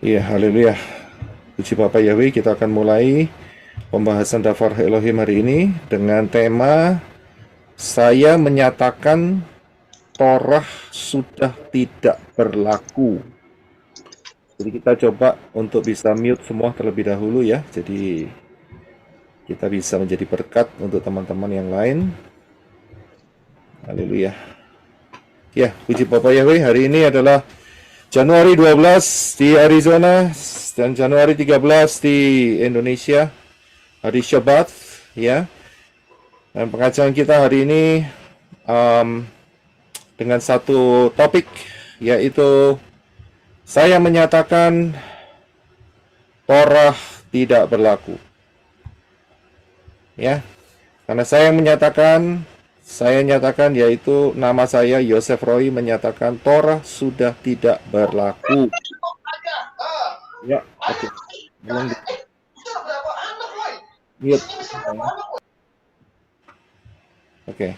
Iya, haleluya. Puji Bapa Yahweh, kita akan mulai pembahasan Dafar Elohim hari ini dengan tema saya menyatakan Torah sudah tidak berlaku. Jadi kita coba untuk bisa mute semua terlebih dahulu ya. Jadi kita bisa menjadi berkat untuk teman-teman yang lain. Haleluya. Ya, puji Bapa Yahweh, hari ini adalah Januari 12 di Arizona dan Januari 13 di Indonesia, hari Shabbat ya. Dan pengajaran kita hari ini um, dengan satu topik, yaitu saya menyatakan Torah tidak berlaku. Ya, karena saya nyatakan yaitu nama saya Yosef Roy menyatakan Torah sudah tidak berlaku. Ya, oke. Belum mute. Oke.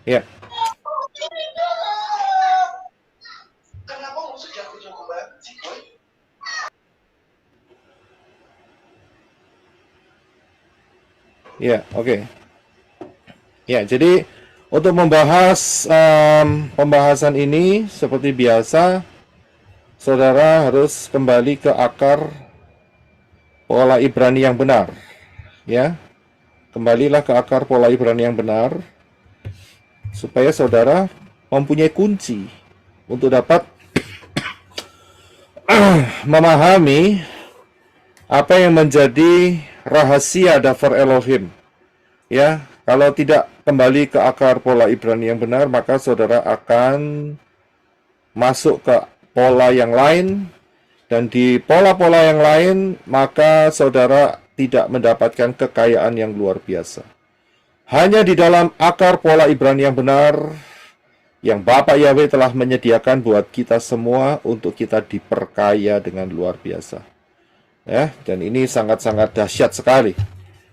Ya. Ya, oke. Ya, jadi untuk membahas pembahasan ini seperti biasa, saudara harus kembali ke akar pola Ibrani yang benar. Ya, kembalilah ke akar pola Ibrani yang benar supaya saudara mempunyai kunci untuk dapat memahami apa yang menjadi rahasia Dafar Elohim. Ya, kalau tidak kembali ke akar pola Ibrani yang benar, maka saudara akan masuk ke pola yang lain, dan di pola-pola yang lain, maka saudara tidak mendapatkan kekayaan yang luar biasa. Hanya di dalam akar pola Ibrani yang benar, yang Bapak Yahweh telah menyediakan buat kita semua untuk kita diperkaya dengan luar biasa. Ya, dan ini sangat-sangat dahsyat sekali.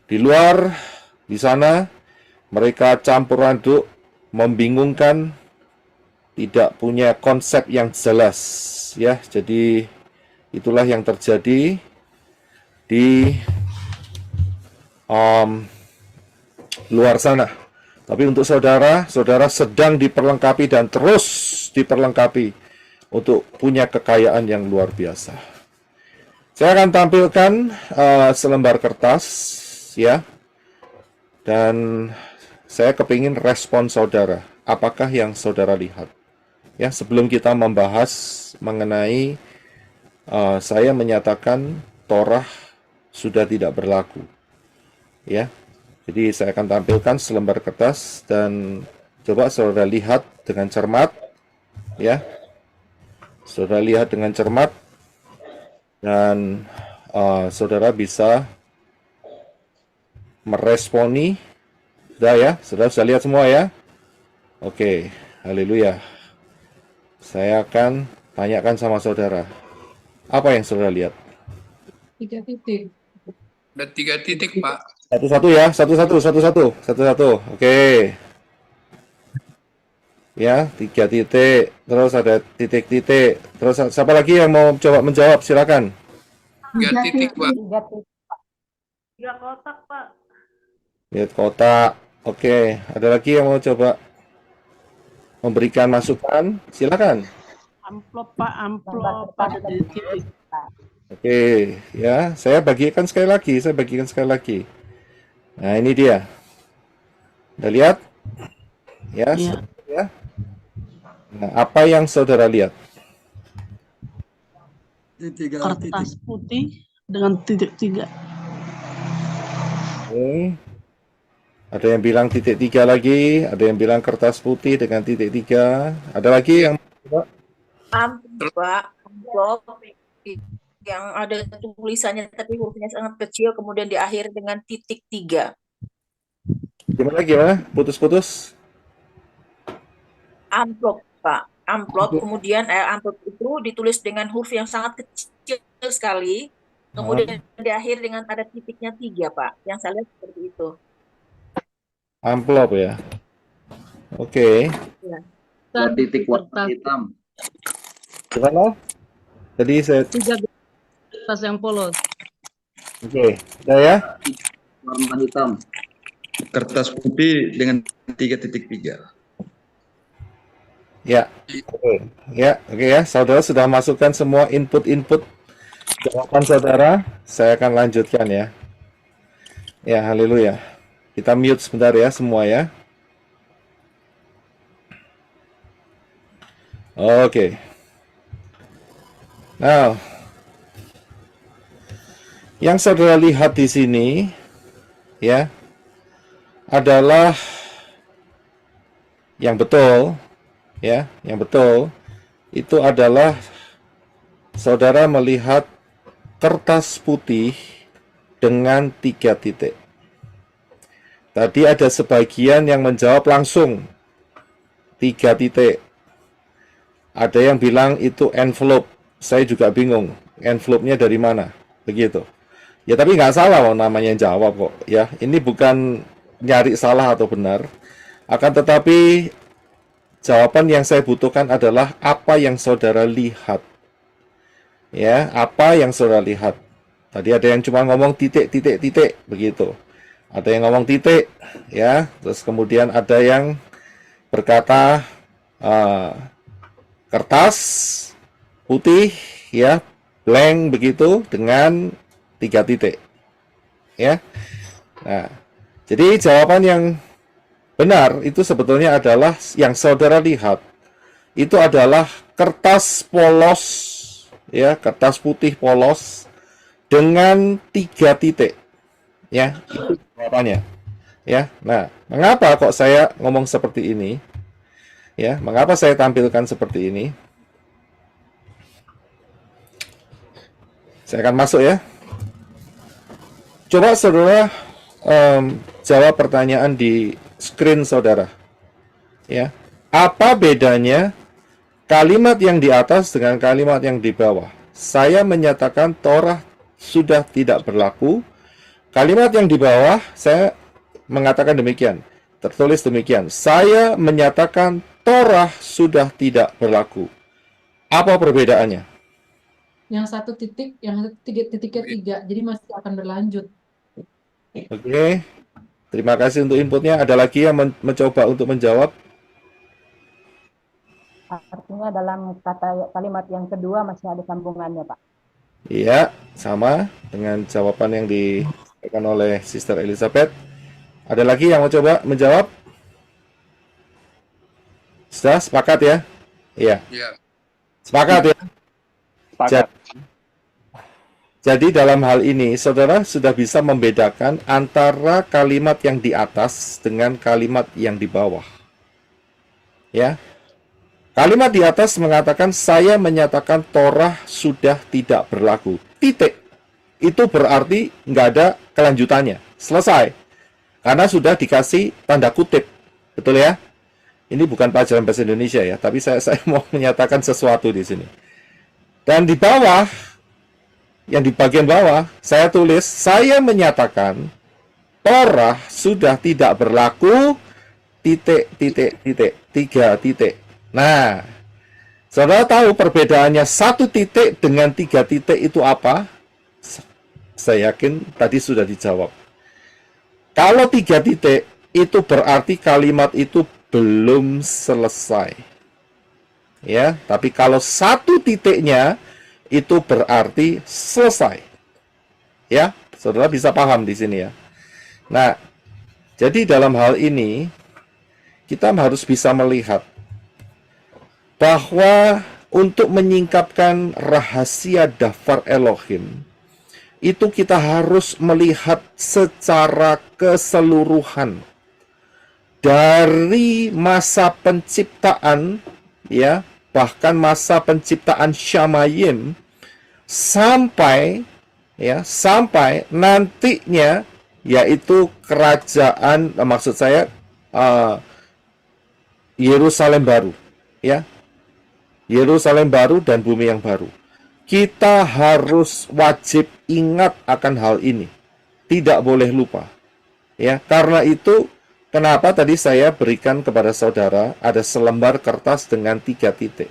Di luar, di sana, mereka campur aduk, membingungkan, tidak punya konsep yang jelas. Ya, jadi itulah yang terjadi di luar sana. Tapi untuk saudara, saudara sedang diperlengkapi dan terus diperlengkapi untuk punya kekayaan yang luar biasa. Saya akan tampilkan selembar kertas, ya, dan saya kepingin respon saudara. Apakah yang saudara lihat? Ya, sebelum kita membahas mengenai saya menyatakan Torah sudah tidak berlaku. Ya, jadi saya akan tampilkan selembar kertas dan coba saudara lihat dengan cermat, ya. Saudara lihat dengan cermat dan saudara bisa meresponi. Sudah ya, saudara bisa lihat semua ya. Oke, haleluya. Saya akan tanyakan sama saudara, apa yang saudara lihat? 3 titik. Ada 3 titik, Pak. Satu-satu ya, satu-satu. Oke. Ya, 3 titik. Terus ada titik-titik. Terus siapa lagi yang mau coba menjawab? Silakan. 3 titik, Pak. 3 kotak, Pak. Lihat kotak. Oke, ada lagi yang mau coba memberikan masukan? Silakan. Amplop, Pak, amplop ada di titik. Oke, ya, saya bagikan sekali lagi. Nah, ini dia. Udah lihat? Ya, Iya. ya. Nah, apa yang saudara lihat? Kertas putih dengan titik 3. Oke. Ada yang bilang titik 3 lagi, ada yang bilang kertas putih dengan titik 3. Ada lagi yang amplop yang ada tulisannya tapi hurufnya sangat kecil, kemudian diakhiri dengan titik 3. Gimana? Putus-putus? Amplop, Pak. Amplop, kemudian amplop itu ditulis dengan huruf yang sangat kecil sekali, kemudian diakhiri dengan ada titiknya 3, Pak. Yang saya lihat seperti itu. Amplop ya. Oke. Ya. Dan titik warna hitam. Gimana? Tadi saya, 3 kertas yang polos. oke, udah ya? Warna hitam. Kertas putih dengan 3.3. Ya, oke. Ya, oke ya. Saudara sudah masukkan semua input-input jawaban saudara. Saya akan lanjutkan ya. Ya, haleluya. Kita mute sebentar ya semua ya. Oke. Nah, yang saudara lihat di sini ya adalah yang betul ya, yang betul itu adalah saudara melihat kertas putih dengan 3 titik. Tadi ada sebagian yang menjawab langsung 3 titik. Ada yang bilang itu envelope. Saya juga bingung, envelope-nya dari mana? Begitu. Ya tapi nggak salah namanya yang jawab kok. Ya, ini bukan nyari salah atau benar. Akan tetapi jawaban yang saya butuhkan adalah apa yang saudara lihat. Ya, apa yang saudara lihat. Tadi ada yang cuma ngomong titik, titik, titik, begitu. Ada yang ngomong titik, ya. Terus kemudian ada yang berkata kertas putih, ya, blank begitu dengan 3 titik, ya. Nah, jadi jawaban yang benar itu sebetulnya adalah yang saudara lihat itu adalah kertas polos, ya, kertas putih polos dengan 3 titik, ya, itu jawabannya, ya. Nah, mengapa kok saya ngomong seperti ini, ya, mengapa saya tampilkan seperti ini? Saya akan masuk ya. Coba saudara jawab pertanyaan di screen saudara, ya. Apa bedanya kalimat yang di atas dengan kalimat yang di bawah? Saya menyatakan Torah sudah tidak berlaku. Kalimat yang di bawah saya mengatakan demikian. Tertulis demikian. Saya menyatakan Torah sudah tidak berlaku. Apa perbedaannya? Yang 1 titik, yang 1 titiknya 3, jadi masih akan berlanjut. Oke. Terima kasih untuk inputnya. Ada lagi yang mencoba untuk menjawab? Artinya dalam kata kalimat yang kedua masih ada sambungannya, Pak. Iya, sama dengan jawaban yang diberikan oleh Sister Elizabeth. Ada lagi yang mau coba menjawab? Sudah sepakat ya? Iya, Ya. sepakat ya? Sepakat. Jadi dalam hal ini, saudara sudah bisa membedakan antara kalimat yang di atas dengan kalimat yang di bawah. Ya, kalimat di atas mengatakan, saya menyatakan Torah sudah tidak berlaku. Titik. Itu berarti nggak ada kelanjutannya. Selesai. Karena sudah dikasih tanda kutip. Betul ya? Ini bukan pelajaran bahasa Indonesia ya, tapi saya mau menyatakan sesuatu di sini. Dan di bawah, yang di bagian bawah, saya tulis, saya menyatakan Torah sudah tidak berlaku, titik, titik, titik, 3 titik. Nah, saudara tahu perbedaannya 1 titik dengan 3 titik itu apa? Saya yakin tadi sudah dijawab. Kalau 3 titik, itu berarti kalimat itu belum selesai. Ya, tapi kalau 1 titiknya, itu berarti selesai. Ya, saudara bisa paham di sini ya. Nah, jadi dalam hal ini, kita harus bisa melihat bahwa untuk menyingkapkan rahasia daftar Elohim, itu kita harus melihat secara keseluruhan dari masa penciptaan, ya, bahkan masa penciptaan Shamayim sampai nantinya, yaitu kerajaan, maksud saya Yerusalem baru, ya. Yerusalem baru dan bumi yang baru. Kita harus wajib ingat akan hal ini. Tidak boleh lupa. Ya, karena itu kenapa tadi saya berikan kepada saudara ada selembar kertas dengan 3 titik.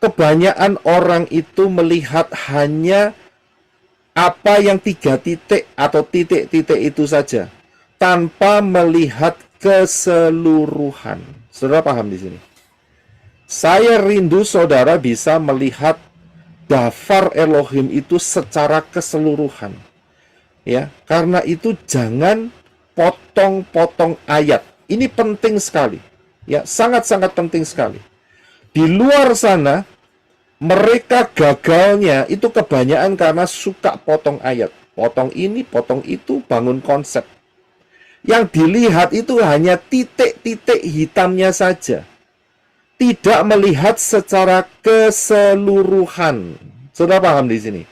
kebanyakan orang itu melihat hanya apa yang 3 titik atau titik-titik itu saja, tanpa melihat keseluruhan. Saudara paham di sini? Saya rindu saudara bisa melihat dafar Elohim itu secara keseluruhan. Ya, karena itu jangan potong-potong ayat. Ini penting sekali. Ya, sangat-sangat penting sekali. Di luar sana mereka gagalnya itu kebanyakan karena suka potong ayat. Potong ini, potong itu, bangun konsep. Yang dilihat itu hanya titik-titik hitamnya saja. Tidak melihat secara keseluruhan. Saudara paham di sini?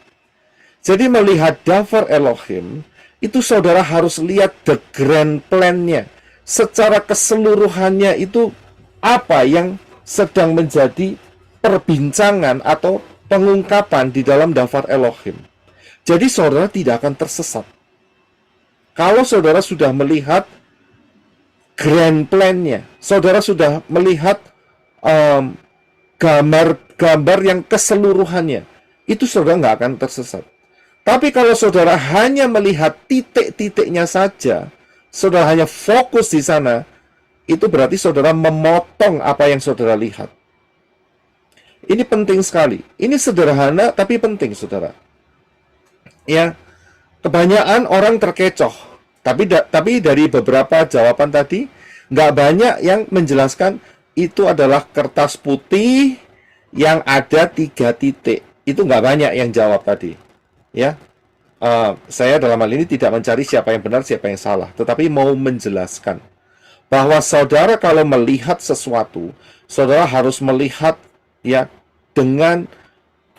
Jadi melihat dafar Elohim, itu saudara harus lihat the grand plan-nya. Secara keseluruhannya itu apa yang sedang menjadi perbincangan atau pengungkapan di dalam dafar Elohim. Jadi saudara tidak akan tersesat. Kalau saudara sudah melihat grand plan-nya, saudara sudah melihat gambar yang keseluruhannya, itu saudara nggak akan tersesat. Tapi kalau saudara hanya melihat titik-titiknya saja, saudara hanya fokus di sana, itu berarti saudara memotong apa yang saudara lihat. Ini penting sekali. Ini sederhana tapi penting, saudara. Ya, kebanyakan orang terkecoh. Tapi dari beberapa jawaban tadi, nggak banyak yang menjelaskan itu adalah kertas putih yang ada 3 titik. Itu nggak banyak yang jawab tadi. Ya, saya dalam hal ini tidak mencari siapa yang benar, siapa yang salah, tetapi mau menjelaskan bahwa saudara kalau melihat sesuatu, saudara harus melihat ya dengan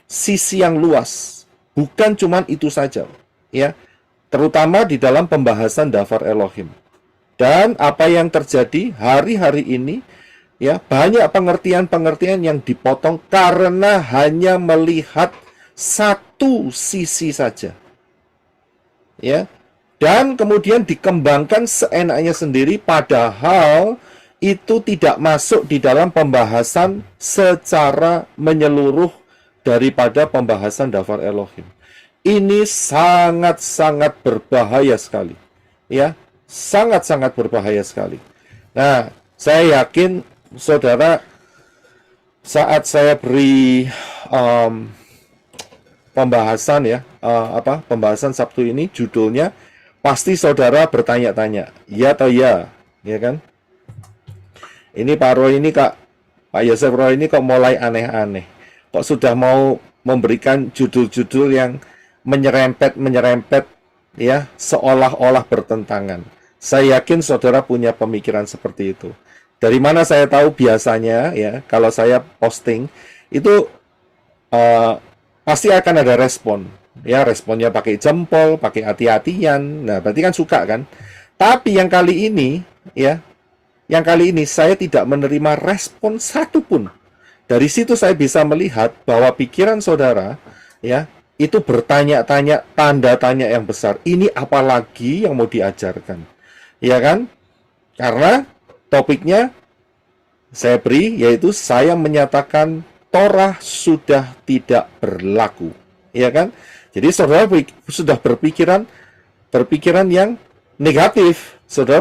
sisi yang luas, bukan cuma itu saja, ya. Terutama di dalam pembahasan dafar Elohim. Dan apa yang terjadi hari-hari ini, ya, banyak pengertian-pengertian yang dipotong karena hanya melihat satu sisi saja. Ya. Dan kemudian dikembangkan seenaknya sendiri, padahal itu tidak masuk di dalam pembahasan secara menyeluruh daripada pembahasan dafar Elohim. Ini sangat-sangat berbahaya sekali. Ya, sangat-sangat berbahaya sekali. Nah, saya yakin saudara, saat saya beri pembahasan ya, pembahasan Sabtu ini judulnya, pasti saudara bertanya-tanya, ya atau ya, ya kan? Ini Pak Roy ini Pak Yosef Roy ini kok mulai aneh-aneh. Kok sudah mau memberikan judul-judul yang menyerempet ya, seolah-olah bertentangan. Saya yakin saudara punya pemikiran seperti itu. Dari mana saya tahu? Biasanya ya, kalau saya posting itu pasti akan ada respon. Ya, responnya pakai jempol, pakai hati-hatian. Nah, berarti kan suka kan? Tapi yang kali ini ya, saya tidak menerima respon satupun. Dari situ saya bisa melihat bahwa pikiran saudara ya, itu bertanya-tanya, tanda tanya yang besar. Ini apa lagi yang mau diajarkan? Ya kan? Karena topiknya saya beri, yaitu saya menyatakan Torah sudah tidak berlaku. Ya kan? Jadi saudara sudah berpikiran yang negatif. Saudara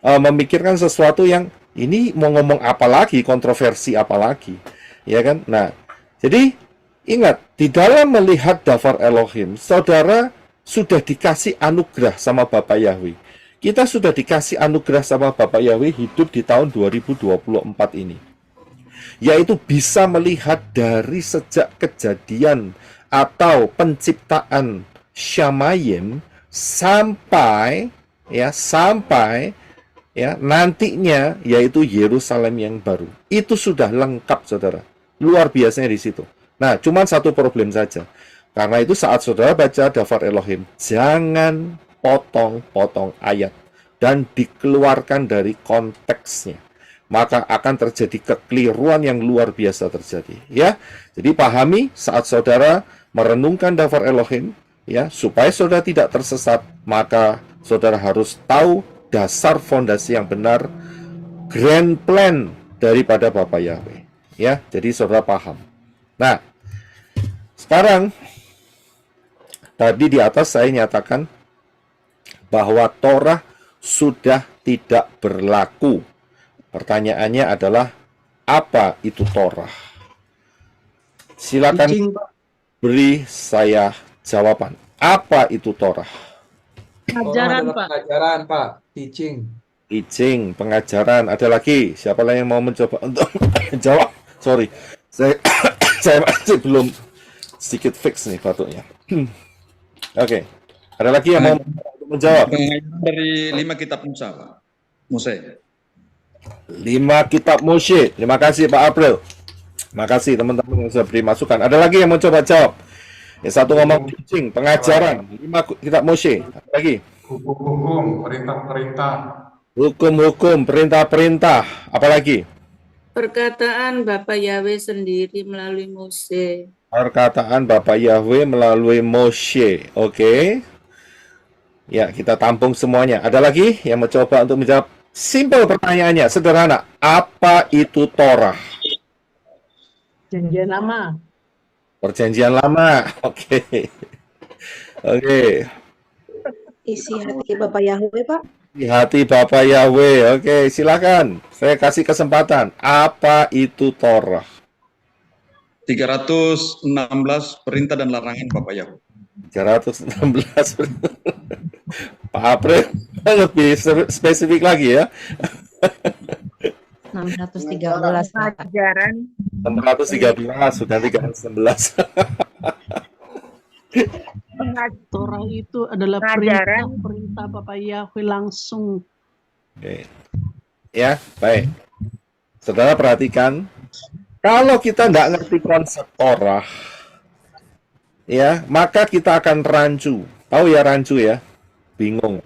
memikirkan sesuatu yang ini mau ngomong apa lagi, kontroversi apa lagi. Ya kan? Nah, jadi ingat, di dalam melihat dafar Elohim, saudara sudah dikasih anugerah sama Bapak Yahweh. Kita sudah dikasih anugerah sama Bapak Yahweh hidup di tahun 2024 ini. Yaitu bisa melihat dari sejak kejadian atau penciptaan Shamayim sampai nantinya yaitu Yerusalem yang baru. Itu sudah lengkap, saudara. Luar biasanya di situ. Nah, cuma satu problem saja. Karena itu saat saudara baca dafar Elohim, jangan potong-potong ayat dan dikeluarkan dari konteksnya. Maka akan terjadi kekeliruan yang luar biasa terjadi. Ya, jadi pahami saat saudara merenungkan dafar Elohim, ya, supaya saudara tidak tersesat, maka saudara harus tahu dasar fondasi yang benar, grand plan daripada Bapak Yahweh. Ya, jadi saudara paham. Nah, sekarang tadi di atas saya nyatakan bahwa Torah sudah tidak berlaku. Pertanyaannya adalah apa itu Torah? Silakan Teaching, Pak. beri saya jawaban. Apa itu Torah? Ajaran, Pak. Pengajaran, Pak. Teaching. Teaching, pengajaran. Ada lagi? Siapa lagi yang mau mencoba untuk jawab? Sorry, saya masih belum sedikit fix nih batuknya. Oke, ada lagi yang mau menjawab? Pengajaran dari 5 kitab Musa, Pak. Mose. 5 kitab Moshe. Terima kasih Pak April. Terima kasih teman-teman yang sudah beri masukan. Ada lagi yang mau coba jawab? Yang satu ngomong teaching, pengajaran, 5 kitab Moshe. Ada lagi? Hukum-hukum, perintah-perintah. Hukum-hukum, perintah-perintah. Apa lagi? Perkataan Bapak Yahweh sendiri melalui Mose. Perkataan Bapak Yahweh melalui Moshe. Oke. Ya, kita tampung semuanya. Ada lagi yang mencoba untuk menjawab? Simple pertanyaannya, sederhana. Apa itu Torah? Janjian lama. Perjanjian lama. Oke. Oke. Isi hati Bapak Yahweh, Pak. Di hati Bapak Yahweh. Oke, silakan. Saya kasih kesempatan. Apa itu Torah? 316 perintah dan larangan Bapak Yahweh. 316. Pak April lebih spesifik lagi ya. 613. Ajaran 613, bukan 316. Torah itu adalah Ajaran. perintah Bapak Yahweh langsung. Oke. Ya, baik. Saudara perhatikan, kalau kita nggak ngerti konsep Torah, ya, maka kita akan rancu. Tahu ya rancu ya? Bingung.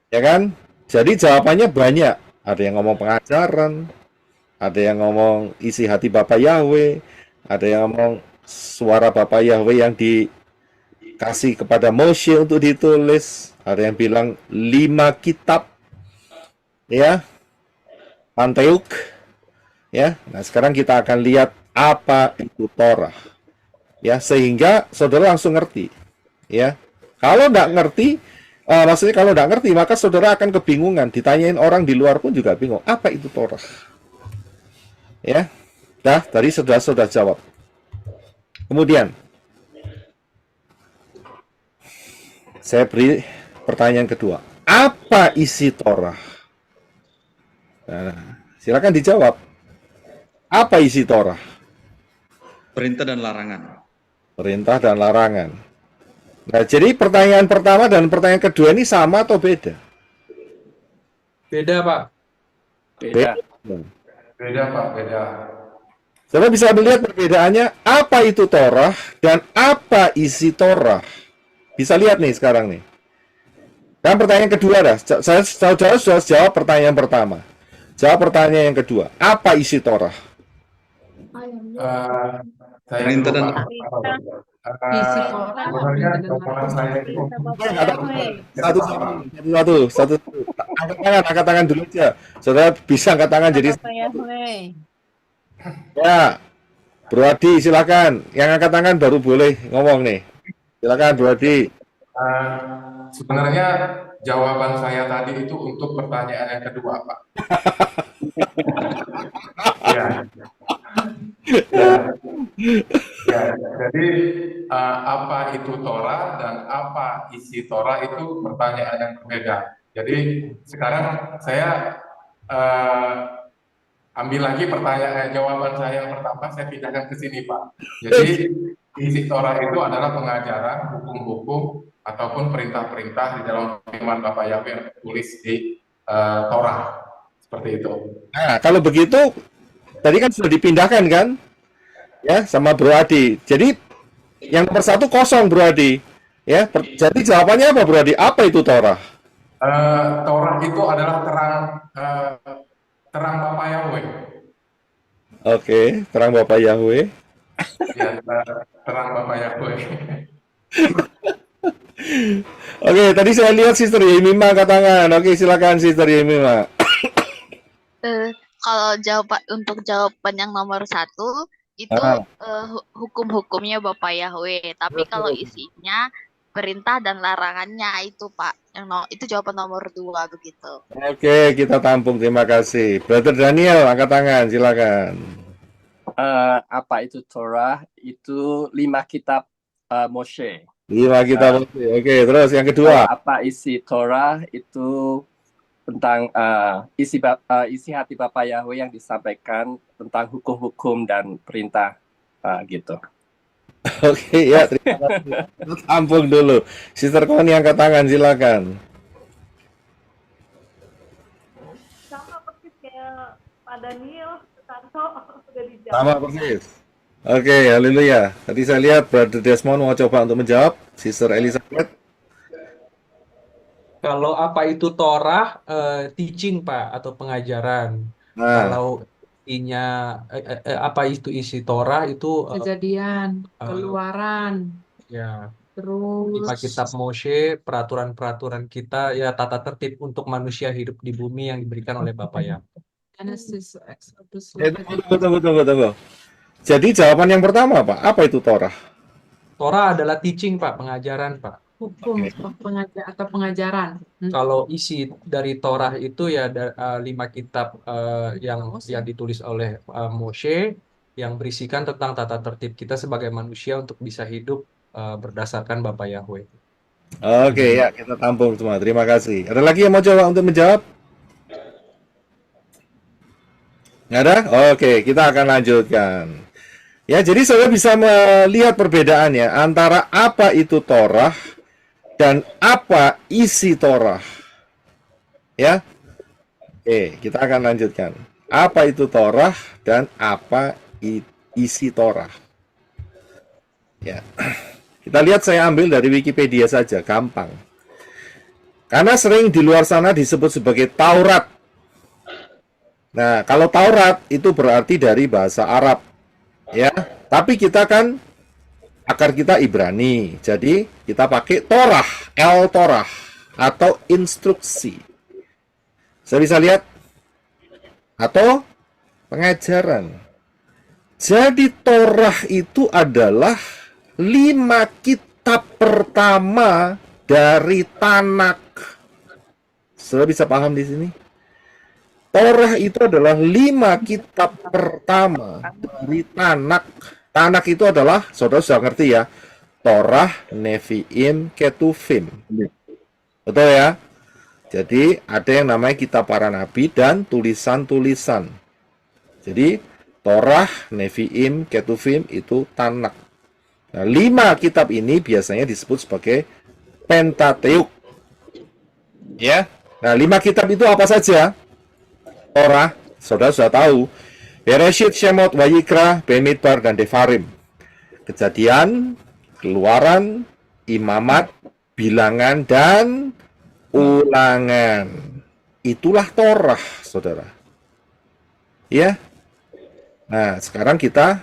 Ya kan? Jadi jawabannya banyak. Ada yang ngomong pengajaran, ada yang ngomong isi hati Bapak Yahweh, ada yang ngomong suara Bapak Yahweh yang dikasih kepada Moshe untuk ditulis, ada yang bilang 5 kitab, ya, Pentateuch, ya. Nah, sekarang kita akan lihat apa itu Torah, ya, sehingga saudara langsung ngerti, ya. Kalau nggak ngerti, maksudnya kalau nggak ngerti, maka saudara akan kebingungan. Ditanyain orang di luar pun juga bingung. Apa itu Torah? Ya, dah tadi sudah jawab. Kemudian, saya beri pertanyaan kedua. Apa isi Torah? Nah, silakan dijawab. Apa isi Torah? Perintah dan larangan. Perintah dan larangan. Nah, jadi pertanyaan pertama dan pertanyaan kedua ini sama atau beda? Beda, Pak. Beda. Beda, Pak, beda. Saudara bisa melihat perbedaannya, apa itu Torah dan apa isi Torah. Bisa lihat nih sekarang nih. Dan pertanyaan kedua dah. Saudara sudah jawab pertanyaan pertama. Jawab pertanyaan yang kedua. Apa isi Torah? Saya Perintah dan lupa. Isi Torah, Sebenarnya perintah dan jawaban saya itu Satu. Angkat tangan dulu aja. Saudara bisa angkat tangan jadi. Ya, Bro Adi silakan. Yang angkat tangan baru boleh ngomong nih. Silakan Bro Adi. sebenarnya jawaban saya tadi itu untuk pertanyaan yang kedua, Pak. Ya. Ya, jadi apa itu Torah dan apa isi Torah itu pertanyaan yang berbeda. Jadi sekarang saya ambil lagi jawaban saya yang pertama, saya pindahkan ke sini, Pak. Jadi isi Torah itu adalah pengajaran, hukum-hukum ataupun perintah-perintah di dalam firman Bapak Yahweh yang tertulis di Torah. Seperti itu. Nah, kalau begitu tadi kan sudah dipindahkan kan? Ya, sama Bro Adi. Jadi yang nomor 1 kosong Bro Adi. Ya, jadi jawabannya apa Bro Adi? Apa itu Torah? Torah itu adalah terang Bapak Yahweh. Oke, terang Bapak Yahweh. Ya, terang Bapak Yahweh. Oke, tadi saya lihat Sister Yemima angkat tangan. Oke, silakan Sister Yemima. kalau untuk jawaban yang nomor 1 itu Ah, hukum-hukumnya Bapak Yahweh. Tapi kalau betul. isinya perintah dan larangannya itu Pak, itu jawaban nomor 2 begitu. Oke, kita tampung. Terima kasih. Brother Daniel, angkat tangan, silakan. Apa itu Torah? Itu 5 kitab Moshe. 5 kita. Oke, terus yang kedua. Apa isi Torah? Itu tentang isi hati Bapak Yahweh yang disampaikan tentang hukum-hukum dan perintah gitu. Oke, ya, terima kasih. Kita tampung dulu. Sister Connie angkat tangan, silakan. Sama persis kayak Pak Daniel, Santo udah dijawab. Sama persis. Oke, haleluya. Tadi saya lihat Brother Desmond mau coba untuk menjawab. Sister Elizabeth. Kalau apa itu Torah, teaching Pak atau pengajaran. Nah, Kalau isinya apa itu isi Torah itu Kejadian, Keluaran, ya 5 terus kitab Moshe, peraturan-peraturan kita, ya tata tertib untuk manusia hidup di bumi yang diberikan oleh Bapa ya. Genesis, Exodus, tunggu. Jadi jawaban yang pertama, Pak, apa itu Torah? Torah adalah teaching Pak, pengajaran Pak. hukum atau pengajaran. Kalau isi dari Torah itu ya 5 kitab yang ditulis oleh Moshe yang berisikan tentang tata tertib kita sebagai manusia untuk bisa hidup berdasarkan Bapa Yahweh. Oke, ya, kita tampung semua. Terima kasih. Ada lagi yang mau coba untuk menjawab? Nggak ada? Oke, kita akan lanjutkan. Ya, jadi saudara bisa melihat perbedaannya antara apa itu Torah dan apa isi Torah. Ya. Oke, kita akan lanjutkan. Apa itu Torah dan apa isi Torah. Ya. Kita lihat, saya ambil dari Wikipedia saja, gampang. Karena sering di luar sana disebut sebagai Taurat. Nah, kalau Taurat itu berarti dari bahasa Arab. Ya, tapi kita kan akar kita Ibrani. Jadi, kita pakai Torah, El-Torah atau instruksi. Saya bisa lihat atau pengajaran. Jadi, Torah itu adalah 5 kitab pertama dari Tanak. Saudara bisa paham di sini? Torah itu adalah 5 kitab pertama dari Tanak. Tanak itu adalah, saudara sudah ngerti ya, Torah, Nevi'im, Ketuvim. Betul ya? Jadi ada yang namanya kitab para nabi dan tulisan-tulisan. Jadi Torah, Nevi'im, Ketuvim itu Tanak. Nah, 5 kitab ini biasanya disebut sebagai Pentateuk. Ya. Nah, 5 kitab itu apa saja? Torah, saudara sudah tahu. Bereshit, Shemot, Wayikra, Bemidbar, dan Devarim. Kejadian, Keluaran, Imamat, Bilangan, dan Ulangan. Itulah Torah, saudara. Ya. Nah, sekarang kita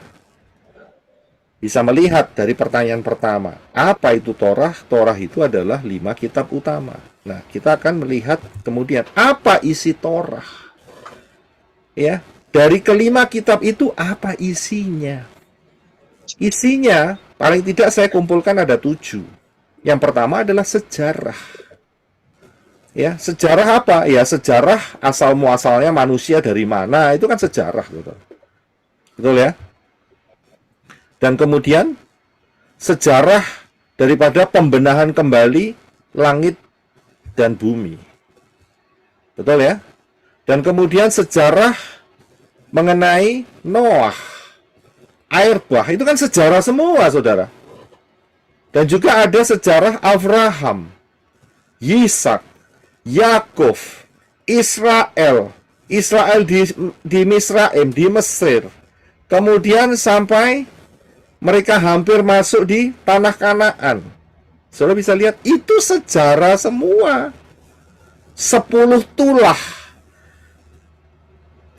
bisa melihat dari pertanyaan pertama. Apa itu Torah? Torah itu adalah 5 kitab utama. Nah, kita akan melihat kemudian apa isi Torah. Ya, dari kelima kitab itu apa isinya? Isinya, paling tidak saya kumpulkan ada 7. Yang pertama adalah sejarah. Ya, sejarah apa? Ya, sejarah asal muasalnya manusia dari mana, itu kan sejarah, betul. Betul ya? Dan kemudian sejarah daripada pembenahan kembali langit dan bumi. Betul ya? Dan kemudian sejarah mengenai Noah, air bah, itu kan sejarah semua, saudara. Dan juga ada sejarah Abraham, Yisak, Yakov, Israel di Misraim, di Mesir. Kemudian sampai mereka hampir masuk di tanah Kanaan. Saudara bisa lihat, itu sejarah semua. 10 tulah.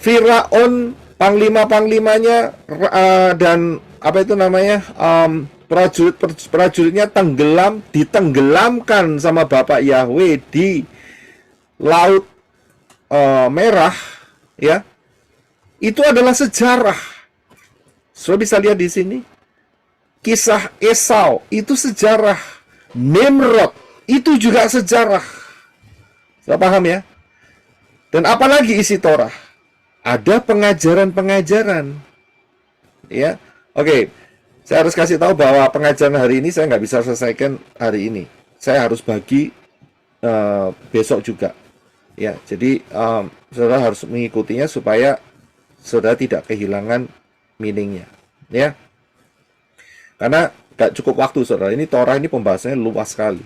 Firaun, panglima-panglimanya, dan apa itu namanya, prajuritnya ditenggelamkan sama Bapak Yahweh di Laut Merah, ya. itu adalah sejarah. Saudara bisa lihat di sini. Kisah Esau itu sejarah. Nimrod itu juga sejarah. Sudah paham ya? Dan apalagi isi Torah? Ada pengajaran-pengajaran. Ya, oke. Saya harus kasih tahu bahwa pengajaran hari ini saya nggak bisa selesaikan hari ini. Saya harus bagi besok juga. Ya, jadi saudara harus mengikutinya supaya saudara tidak kehilangan meaningnya. Ya, karena nggak cukup waktu saudara. Ini Torah ini pembahasannya luas sekali.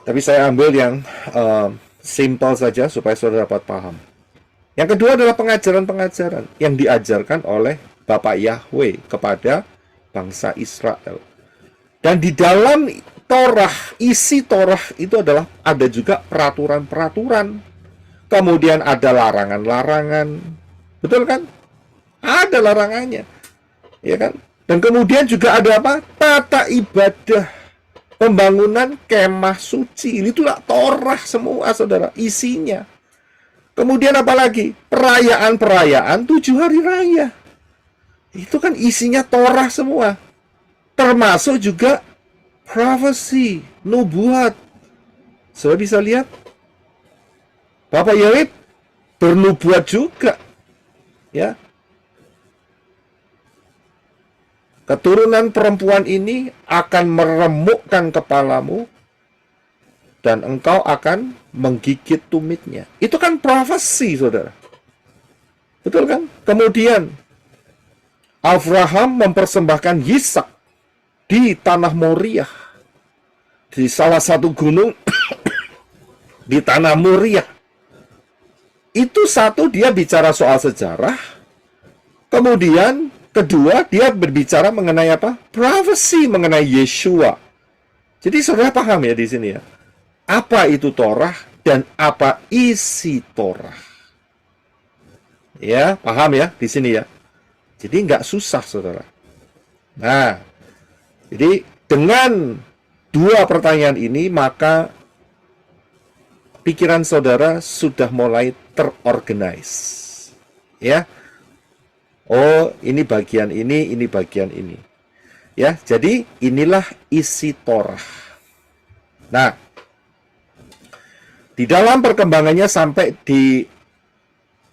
Tapi saya ambil yang simple saja supaya saudara dapat paham. Yang kedua adalah pengajaran-pengajaran yang diajarkan oleh Bapak Yahweh kepada bangsa Israel. Dan di dalam Torah, isi Torah itu adalah ada juga peraturan-peraturan. Kemudian ada larangan-larangan. Betul kan? Ada larangannya. Ya kan? Dan kemudian juga ada apa? Tata ibadah. Pembangunan kemah suci. Itulah Torah semua, saudara. Isinya. Kemudian apa lagi? Perayaan-perayaan 7 hari raya. Itu kan isinya Torah semua. Termasuk juga prophecy, nubuat. Saudara bisa lihat. Bapak Yahweh bernubuat juga. Ya. Keturunan perempuan ini akan meremukkan kepalamu dan engkau akan menggigit tumitnya. Itu kan prophecy, saudara. Betul kan? Kemudian Abraham mempersembahkan Yisak di tanah Moriah, di salah satu gunung di tanah Moriah. Itu satu, dia bicara soal sejarah. Kemudian kedua, dia berbicara mengenai apa? Prophecy mengenai Yeshua. Jadi saudara paham ya di sini ya. Apa itu Torah dan apa isi Torah? Ya, paham ya di sini ya. Jadi nggak susah, saudara. Nah, jadi dengan 2 pertanyaan ini, maka pikiran saudara sudah mulai terorganize. Ya. Oh, ini bagian ini bagian ini. Ya, jadi inilah isi Torah. Nah, di dalam perkembangannya sampai di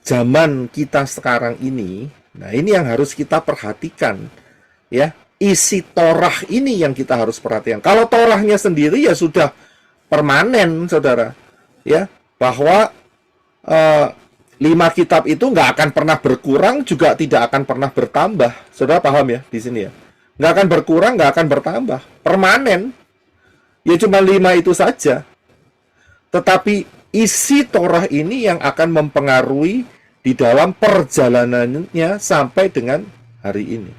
zaman kita sekarang ini, nah ini yang harus kita perhatikan. Ya, isi Torah ini yang kita harus perhatikan. Kalau Torahnya sendiri ya sudah permanen, saudara. Ya, bahwa 5 kitab itu nggak akan pernah berkurang, juga tidak akan pernah bertambah. Saudara paham ya di sini ya? Nggak akan berkurang, nggak akan bertambah. Permanen. Ya cuma 5 itu saja. Tetapi isi Torah ini yang akan mempengaruhi di dalam perjalanannya sampai dengan hari ini.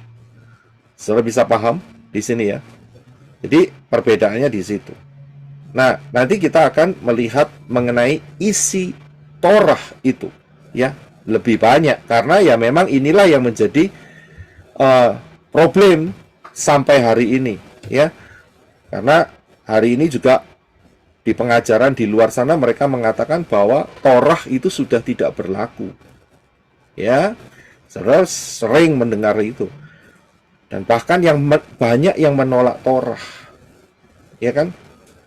Saudara bisa paham di sini ya? Jadi perbedaannya di situ. Nah, nanti kita akan melihat mengenai isi Torah itu. Ya, lebih banyak karena ya memang inilah yang menjadi problem sampai hari ini, ya. Karena hari ini juga di pengajaran di luar sana mereka mengatakan bahwa Torah itu sudah tidak berlaku. Ya, saudara sering mendengar itu. Dan bahkan banyak yang menolak Torah. Ya kan?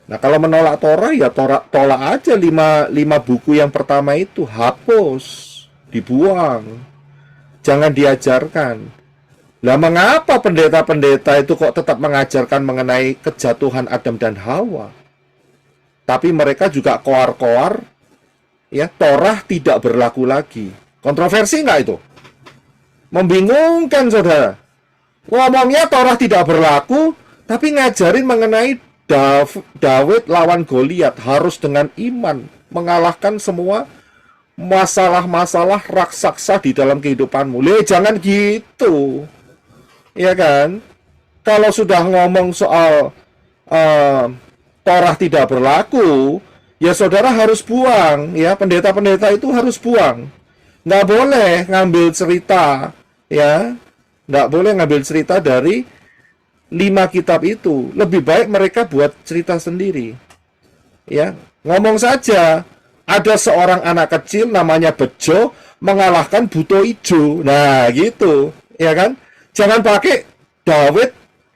Nah, kalau menolak Torah, ya tolak aja 5 buku yang pertama itu, hapus, dibuang, jangan diajarkan. Lah, mengapa pendeta-pendeta itu kok tetap mengajarkan mengenai kejatuhan Adam dan Hawa? Tapi mereka juga koar-koar, ya, Torah tidak berlaku lagi. Kontroversi nggak itu? Membingungkan, saudara. Ngomongnya Torah tidak berlaku, tapi ngajarin mengenai Daud lawan Goliat harus dengan iman mengalahkan semua masalah-masalah raksasa di dalam kehidupanmu. Jangan gitu. Ya kan? Kalau sudah ngomong soal Torah tidak berlaku, ya saudara harus buang, ya, pendeta-pendeta itu harus buang. Nggak boleh ngambil cerita, ya. Nggak boleh ngambil cerita dari 5 kitab itu. Lebih baik mereka buat cerita sendiri. Ya, ngomong saja ada seorang anak kecil namanya Bejo mengalahkan Buto Ijo. Nah, gitu, ya kan? Jangan pakai Daud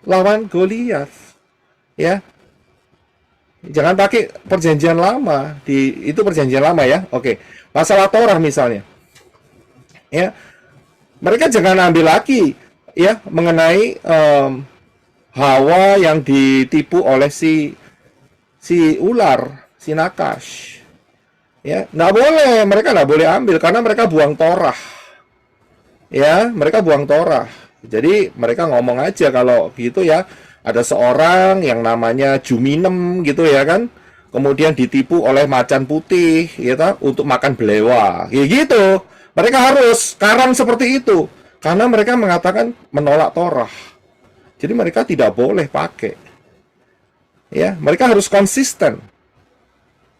lawan Goliat. Ya. Jangan pakai perjanjian lama. Itu perjanjian lama ya. Oke. Masalah Torah misalnya. Ya. Mereka jangan ambil lagi ya mengenai Hawa yang ditipu oleh si ular, si Nakash. Ya, nggak boleh, mereka nggak boleh ambil karena mereka buang Torah. Ya, mereka buang Torah. Jadi mereka ngomong aja kalau gitu ya, ada seorang yang namanya Juminem gitu ya kan, kemudian ditipu oleh macan putih, ya kan, untuk makan belewa, ya gitu. Mereka harus karang seperti itu karena mereka mengatakan menolak Torah. Jadi mereka tidak boleh pakai. Ya, mereka harus konsisten.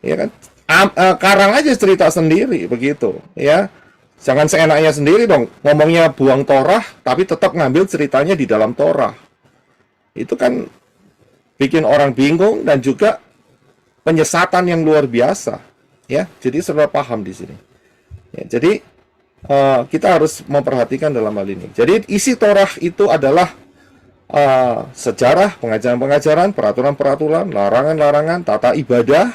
Ya kan? Karang aja cerita sendiri begitu, ya. Jangan seenaknya sendiri dong, ngomongnya buang Torah tapi tetap ngambil ceritanya di dalam Torah. Itu kan bikin orang bingung dan juga penyesatan yang luar biasa, ya. Jadi saudara paham di sini. Ya, jadi kita harus memperhatikan dalam hal ini. Jadi isi Torah itu adalah sejarah, pengajaran-pengajaran, peraturan-peraturan, larangan-larangan, tata ibadah,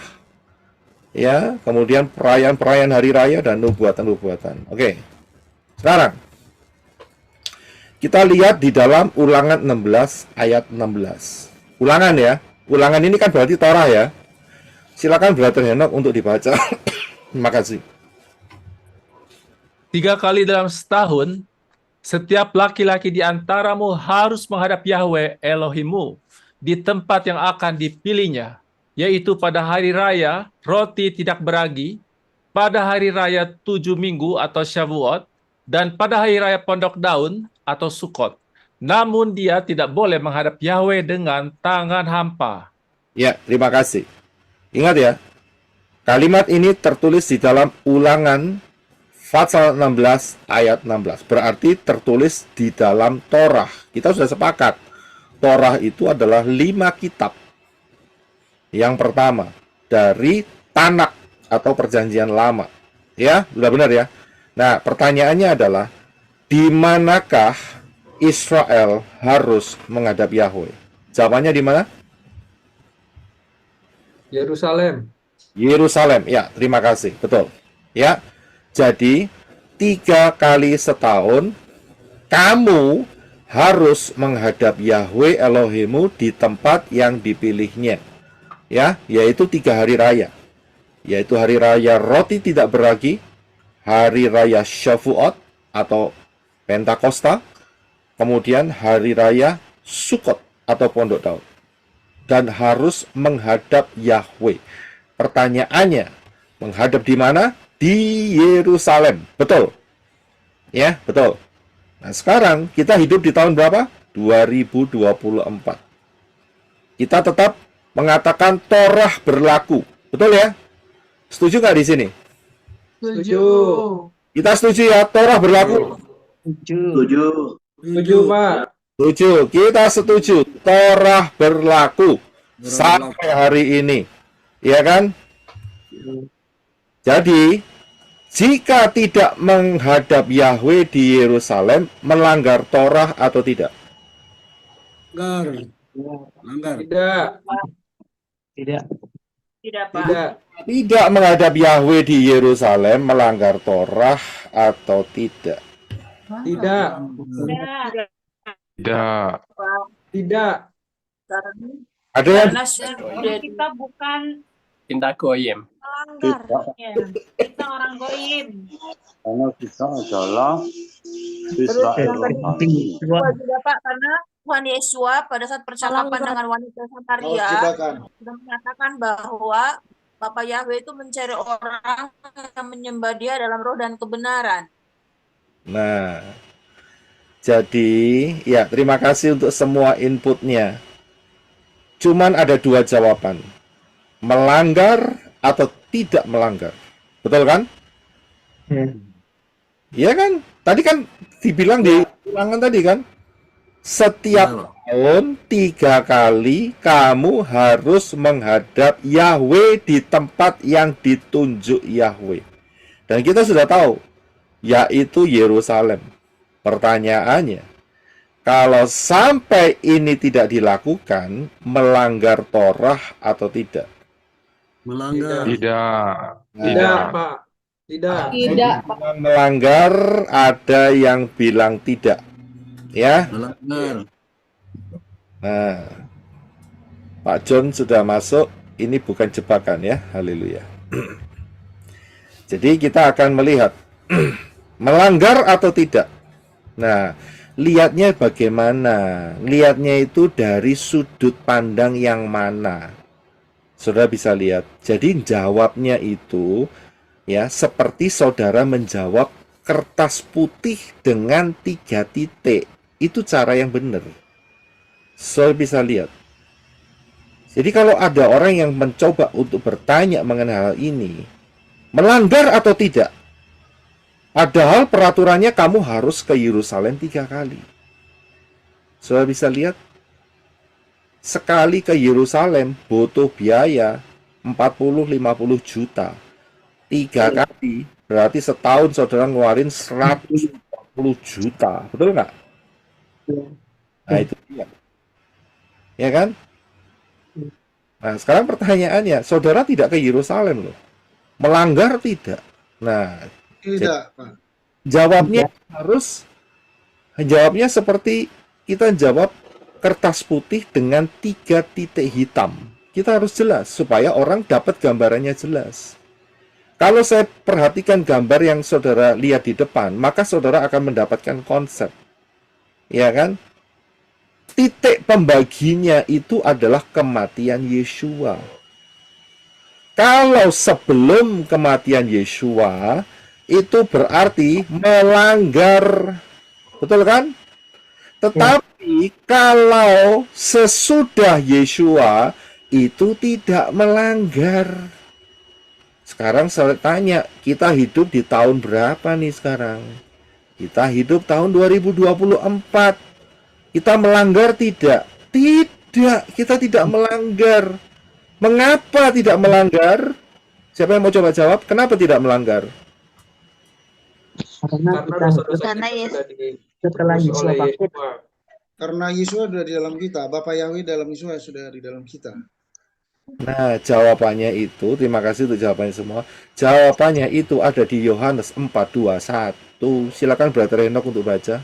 ya, kemudian perayaan-perayaan hari raya dan nubuatan-nubuatan. Oke. Sekarang kita lihat di dalam Ulangan 16 ayat 16. Ulangan ya. Ulangan ini kan berarti Torah ya. Silakan Brother Henok untuk dibaca. Terima kasih. 3 kali dalam setahun, setiap laki-laki di antaramu harus menghadap Yahweh Elohimmu di tempat yang akan dipilihnya, yaitu pada hari raya roti tidak beragi, pada hari raya 7 minggu atau Shavuot, dan pada hari raya pondok daun atau Sukot. Namun dia tidak boleh menghadap Yahweh dengan tangan hampa. Ya, terima kasih. Ingat ya, kalimat ini tertulis di dalam Ulangan pasal 16 ayat 16. Berarti tertulis di dalam Torah. Kita sudah sepakat. Torah itu adalah 5 kitab. Yang pertama, dari Tanak atau perjanjian lama. Ya, sudah benar ya. Nah, pertanyaannya adalah, di manakah Israel harus menghadap Yahweh? Jawabannya di mana? Yerusalem. Yerusalem. Ya, terima kasih. Betul. Ya. Jadi 3 kali setahun kamu harus menghadap Yahweh Elohimmu di tempat yang dipilihnya. Ya, yaitu 3 hari raya. Yaitu hari raya roti tidak beragi, hari raya Shavuot atau Pentakosta, kemudian hari raya Sukot atau Pondok Daun. Dan harus menghadap Yahweh. Pertanyaannya, menghadap di mana? Di Yerusalem. Betul. Ya, betul. Nah, sekarang kita hidup di tahun berapa? 2024. Kita tetap mengatakan Torah berlaku. Betul ya? Setuju nggak di sini? Setuju. Kita setuju ya, Torah berlaku? Setuju. Setuju, Pak. Setuju. Kita setuju. Torah berlaku sampai hari ini. Ya kan? Jadi, jika tidak menghadap Yahweh di Yerusalem, melanggar Torah atau tidak? Langgar. Tidak. Tidak, Pak. Tidak. Tidak menghadap Yahweh di Yerusalem, melanggar Torah atau tidak? Tidak. Tidak. Tidak. Ada yang Kita bukan Pindah goyim. pelanggar. Ya. Kita orang goib. Karena kita adalah Terus yang Israel. tadi kedua juga Pak, karena Tuhan Yesua pada saat percakapan dengan wanita Samaria sudah mengatakan bahwa Bapak Yahweh itu mencari orang yang menyembah Dia dalam roh dan kebenaran. Nah, jadi ya terima kasih untuk semua inputnya. Cuman ada 2 jawaban. Melanggar atau tidak melanggar. Betul kan? Iya kan? Tadi kan dibilang di ulangan tadi kan? Setiap tahun 3 kali kamu harus menghadap Yahweh di tempat yang ditunjuk Yahweh. Dan kita sudah tahu, yaitu Yerusalem. Pertanyaannya, kalau sampai ini tidak dilakukan, melanggar Torah atau tidak? Melanggar. Tidak. Nah, Tidak, Pak. Tidak. Tidak, ada yang melanggar, ada yang bilang tidak. Ya. Melanggar. Nah, Pak John sudah masuk. Ini bukan jebakan ya. Haleluya. Jadi kita akan melihat melanggar atau tidak. Nah, lihatnya bagaimana? Lihatnya itu dari sudut pandang yang mana? Saudara bisa lihat. Jadi jawabnya itu ya seperti saudara menjawab kertas putih dengan 3 titik. Itu cara yang benar. Saudara bisa lihat. Jadi kalau ada orang yang mencoba untuk bertanya mengenai hal ini, melanggar atau tidak? Padahal peraturannya kamu harus ke Yerusalem 3 kali. Saudara bisa lihat. Sekali ke Yerusalem butuh biaya 40-50 juta. 3 kali berarti setahun saudara ngeluarin 140 juta. Betul nggak? Nah itu dia. Ya kan? Nah sekarang pertanyaannya, saudara tidak ke Yerusalem loh. Melanggar tidak? Nah, Tidak, Pak. jawabnya jawabnya seperti kita jawab kertas putih dengan 3 titik hitam. Kita harus jelas supaya orang dapat gambarannya jelas. Kalau saya perhatikan gambar yang saudara lihat di depan, maka saudara akan mendapatkan konsep. Ya kan? Titik pembaginya itu adalah kematian Yeshua. Kalau sebelum kematian Yeshua, itu berarti melanggar. Betul kan? Tetapi kalau sesudah Yeshua, itu tidak melanggar. Sekarang saya tanya, kita hidup di tahun berapa nih sekarang? Kita hidup tahun 2024. Kita melanggar tidak? Tidak, kita tidak melanggar. Mengapa tidak melanggar? Siapa yang mau coba jawab? Kenapa tidak melanggar? Karena dosa-dosa Karena kita sudah setelah ditebus oleh Yesus bangkit. Yeshua. Karena Yesus ada di dalam kita. Bapak Yahweh dalam Yesus sudah di dalam kita. Nah, jawabannya itu, terima kasih untuk jawabannya semua. Jawabannya itu ada di Yohanes 4:21. Silakan Brother Henok untuk baca.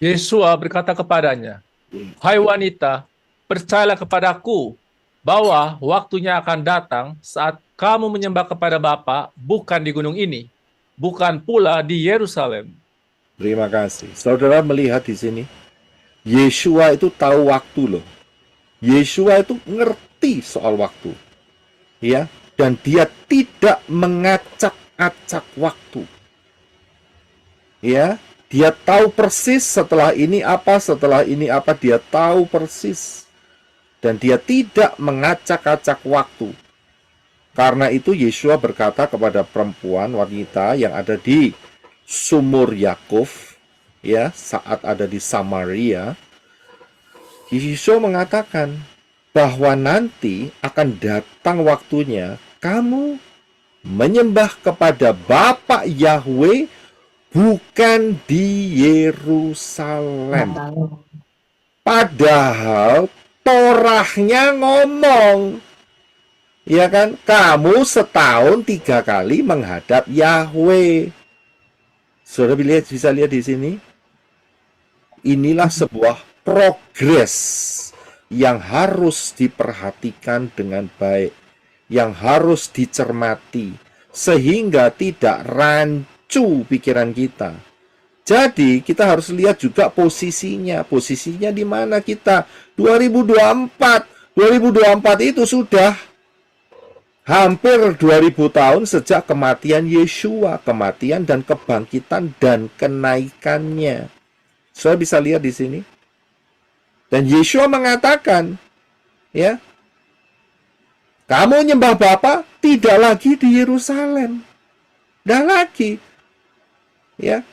Yesua berkata kepadanya, "Hai wanita, percayalah kepadaku bahwa waktunya akan datang saat kamu menyembah kepada Bapa bukan di gunung ini, bukan pula di Yerusalem." Terima kasih. Saudara melihat di sini, Yeshua itu tahu waktu loh. Yeshua itu ngerti soal waktu. Ya, dan dia tidak mengacak-acak waktu. Ya, dia tahu persis setelah ini apa, dia tahu persis. Dan dia tidak mengacak-acak waktu. Karena itu Yeshua berkata kepada perempuan wanita yang ada di sumur Yakov, ya, saat ada di Samaria, Yeshua mengatakan bahwa nanti akan datang waktunya kamu menyembah kepada Bapa Yahweh bukan di Yerusalem. Padahal Torahnya ngomong, ya kan, kamu setahun 3 kali menghadap Yahweh. Saudara bisa lihat di sini. Inilah sebuah progres yang harus diperhatikan dengan baik, yang harus dicermati, sehingga tidak rancu pikiran kita. Jadi kita harus lihat juga posisinya. Posisinya di mana kita? 2024. 2024 itu sudah hampir 2000 tahun sejak kematian Yeshua, kematian dan kebangkitan dan kenaikannya. Saya bisa lihat di sini. Dan Yeshua mengatakan, ya, kamu nyembah Bapa tidak lagi di Yerusalem. Tidak lagi. Ya.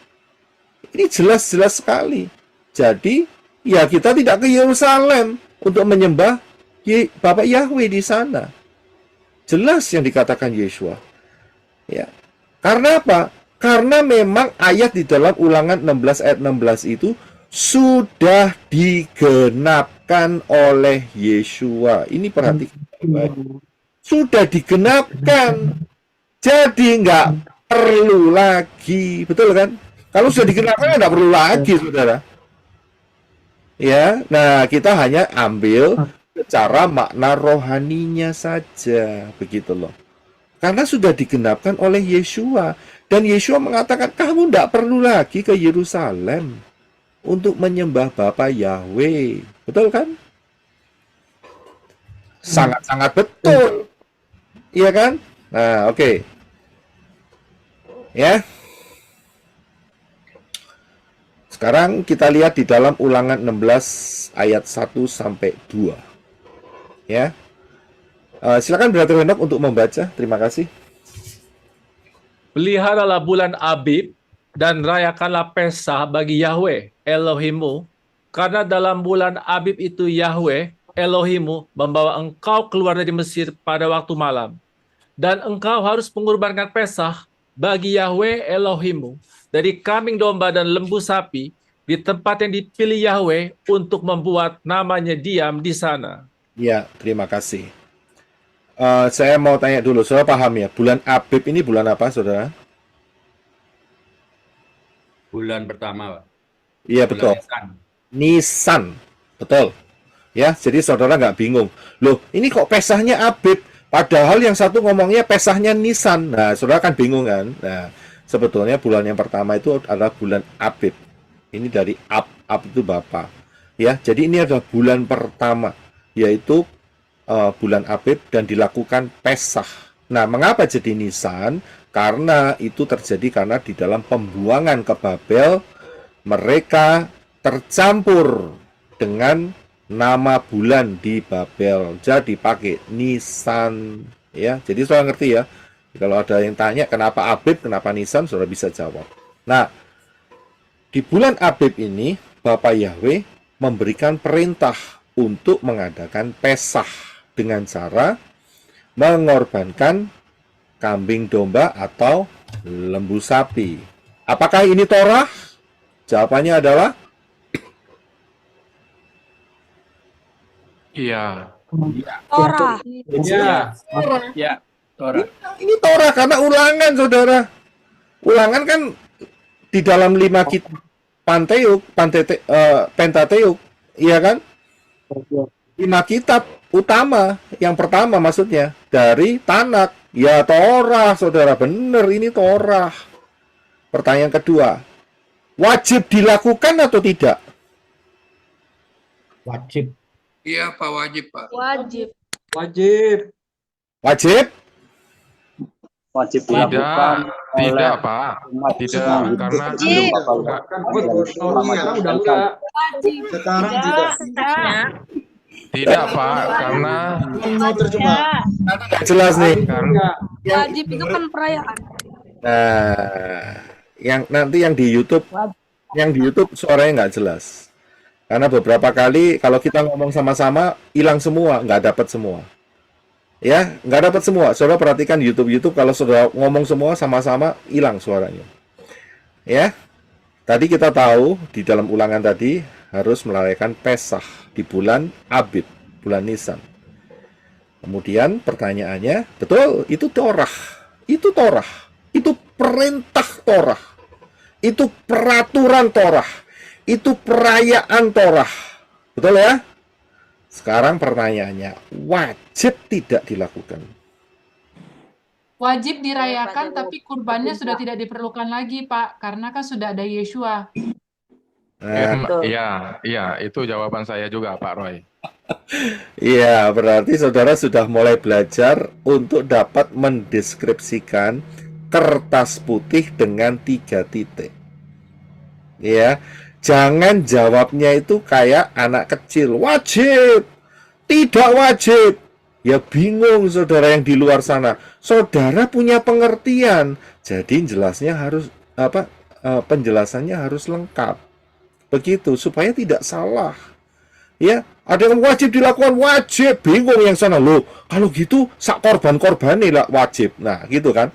Ini jelas-jelas sekali. Jadi, ya kita tidak ke Yerusalem untuk menyembah Bapak Yahweh di sana. Jelas yang dikatakan Yeshua. Ya. Karena apa? Karena memang ayat di dalam Ulangan 16 ayat 16 itu sudah digenapkan oleh Yeshua. Ini perhatikan baik. Sudah digenapkan. Jadi nggak perlu lagi. Betul kan? Kalau sudah digenapkan nggak perlu lagi, saudara. Ya, nah kita hanya ambil secara makna rohaninya saja, begitu loh. Karena sudah digenapkan oleh Yeshua. Dan Yeshua mengatakan, kamu tidak perlu lagi ke Yerusalem untuk menyembah Bapa Yahweh. Betul kan? Sangat-sangat betul. Iya kan? Nah, oke. Ya. Sekarang kita lihat di dalam Ulangan 16 ayat 1 sampai 2. Ya. Silakan Brother Henok untuk membaca. Terima kasih. Peliharalah bulan Abib dan rayakanlah Pesah bagi Yahweh Elohimmu, karena dalam bulan Abib itu Yahweh Elohimmu membawa engkau keluar dari Mesir pada waktu malam. Dan engkau harus mengorbankan Pesah bagi Yahweh Elohimmu dari kambing domba dan lembu sapi di tempat yang dipilih Yahweh untuk membuat namanya diam di sana. Ya, terima kasih. Saya mau tanya dulu, saudara paham ya? Bulan Abib ini bulan apa, saudara? Bulan pertama, Pak. Iya, betul. Nisan. Betul. Ya, jadi saudara nggak bingung. Loh, ini kok Pesahnya Abib? Padahal yang satu ngomongnya Pesahnya Nisan. Nah, saudara kan bingung kan? Nah, sebetulnya bulan yang pertama itu adalah bulan Abib. Ini dari Ab itu Bapa. Ya, jadi ini adalah bulan pertama, yaitu bulan Abib dan dilakukan Pesah. Nah, mengapa jadi Nisan? Karena itu terjadi karena di dalam pembuangan ke Babel mereka tercampur dengan nama bulan di Babel. Jadi pakai Nisan, ya. Jadi saudara ngerti ya. Kalau ada yang tanya kenapa Abib, kenapa Nisan, saudara bisa jawab. Nah, di bulan Abib ini Bapak Yahweh memberikan perintah untuk mengadakan Pesah dengan cara mengorbankan kambing domba atau lembu sapi. Apakah ini Torah? Jawabannya adalah Iya. Torah. Ya, ya, Torah. Ini Torah karena Ulangan, saudara. Ulangan kan di dalam 5 kitab Pentateuk, iya kan? 5 kitab utama, yang pertama maksudnya dari Tanak, ya Torah, saudara, bener ini Torah. Pertanyaan kedua, wajib dilakukan atau tidak? Wajib. Iya, Pak, wajib, Pak. Wajib. Wajib. Wajib? Wajib Tidak, dilakukan tidak, oleh Pak. umat Tidak, Islam. karena Wajib. Udah enggak. Wajib. Sekarang tidak. tidak, Pak, karena Mau terjemah. Nggak jelas nih. karena Wajib itu kan perayaan. Nah, yang di YouTube suaranya nggak jelas. Karena beberapa kali kalau kita ngomong sama-sama hilang semua, nggak dapat semua. Ya, nggak dapat semua. Saudara perhatikan YouTube kalau saudara ngomong semua sama-sama hilang suaranya. Ya, tadi kita tahu di dalam Ulangan tadi harus merayakan Pesah di bulan Abib, bulan Nisan. Kemudian pertanyaannya, betul, itu Torah. Itu Torah. Itu perintah Torah. Itu peraturan Torah. Itu perayaan Torah. Betul ya? Sekarang pertanyaannya, wajib tidak dilakukan? Wajib dirayakan, tapi kurbannya sudah tidak diperlukan lagi, Pak, karena kan sudah ada Yeshua. iya, itu jawaban saya juga, Pak Roy. Iya, berarti saudara sudah mulai belajar untuk dapat mendeskripsikan kertas putih dengan 3 titik. Ya, jangan jawabnya itu kayak anak kecil, wajib, tidak wajib. Ya bingung saudara yang di luar sana. Saudara punya pengertian. Jadi jelasnya harus penjelasannya harus lengkap. Begitu supaya tidak salah. Ya, ada yang wajib dilakukan, wajib, bingung yang sana loh. Kalau gitu sak korban-korban lah wajib. Nah, gitu kan.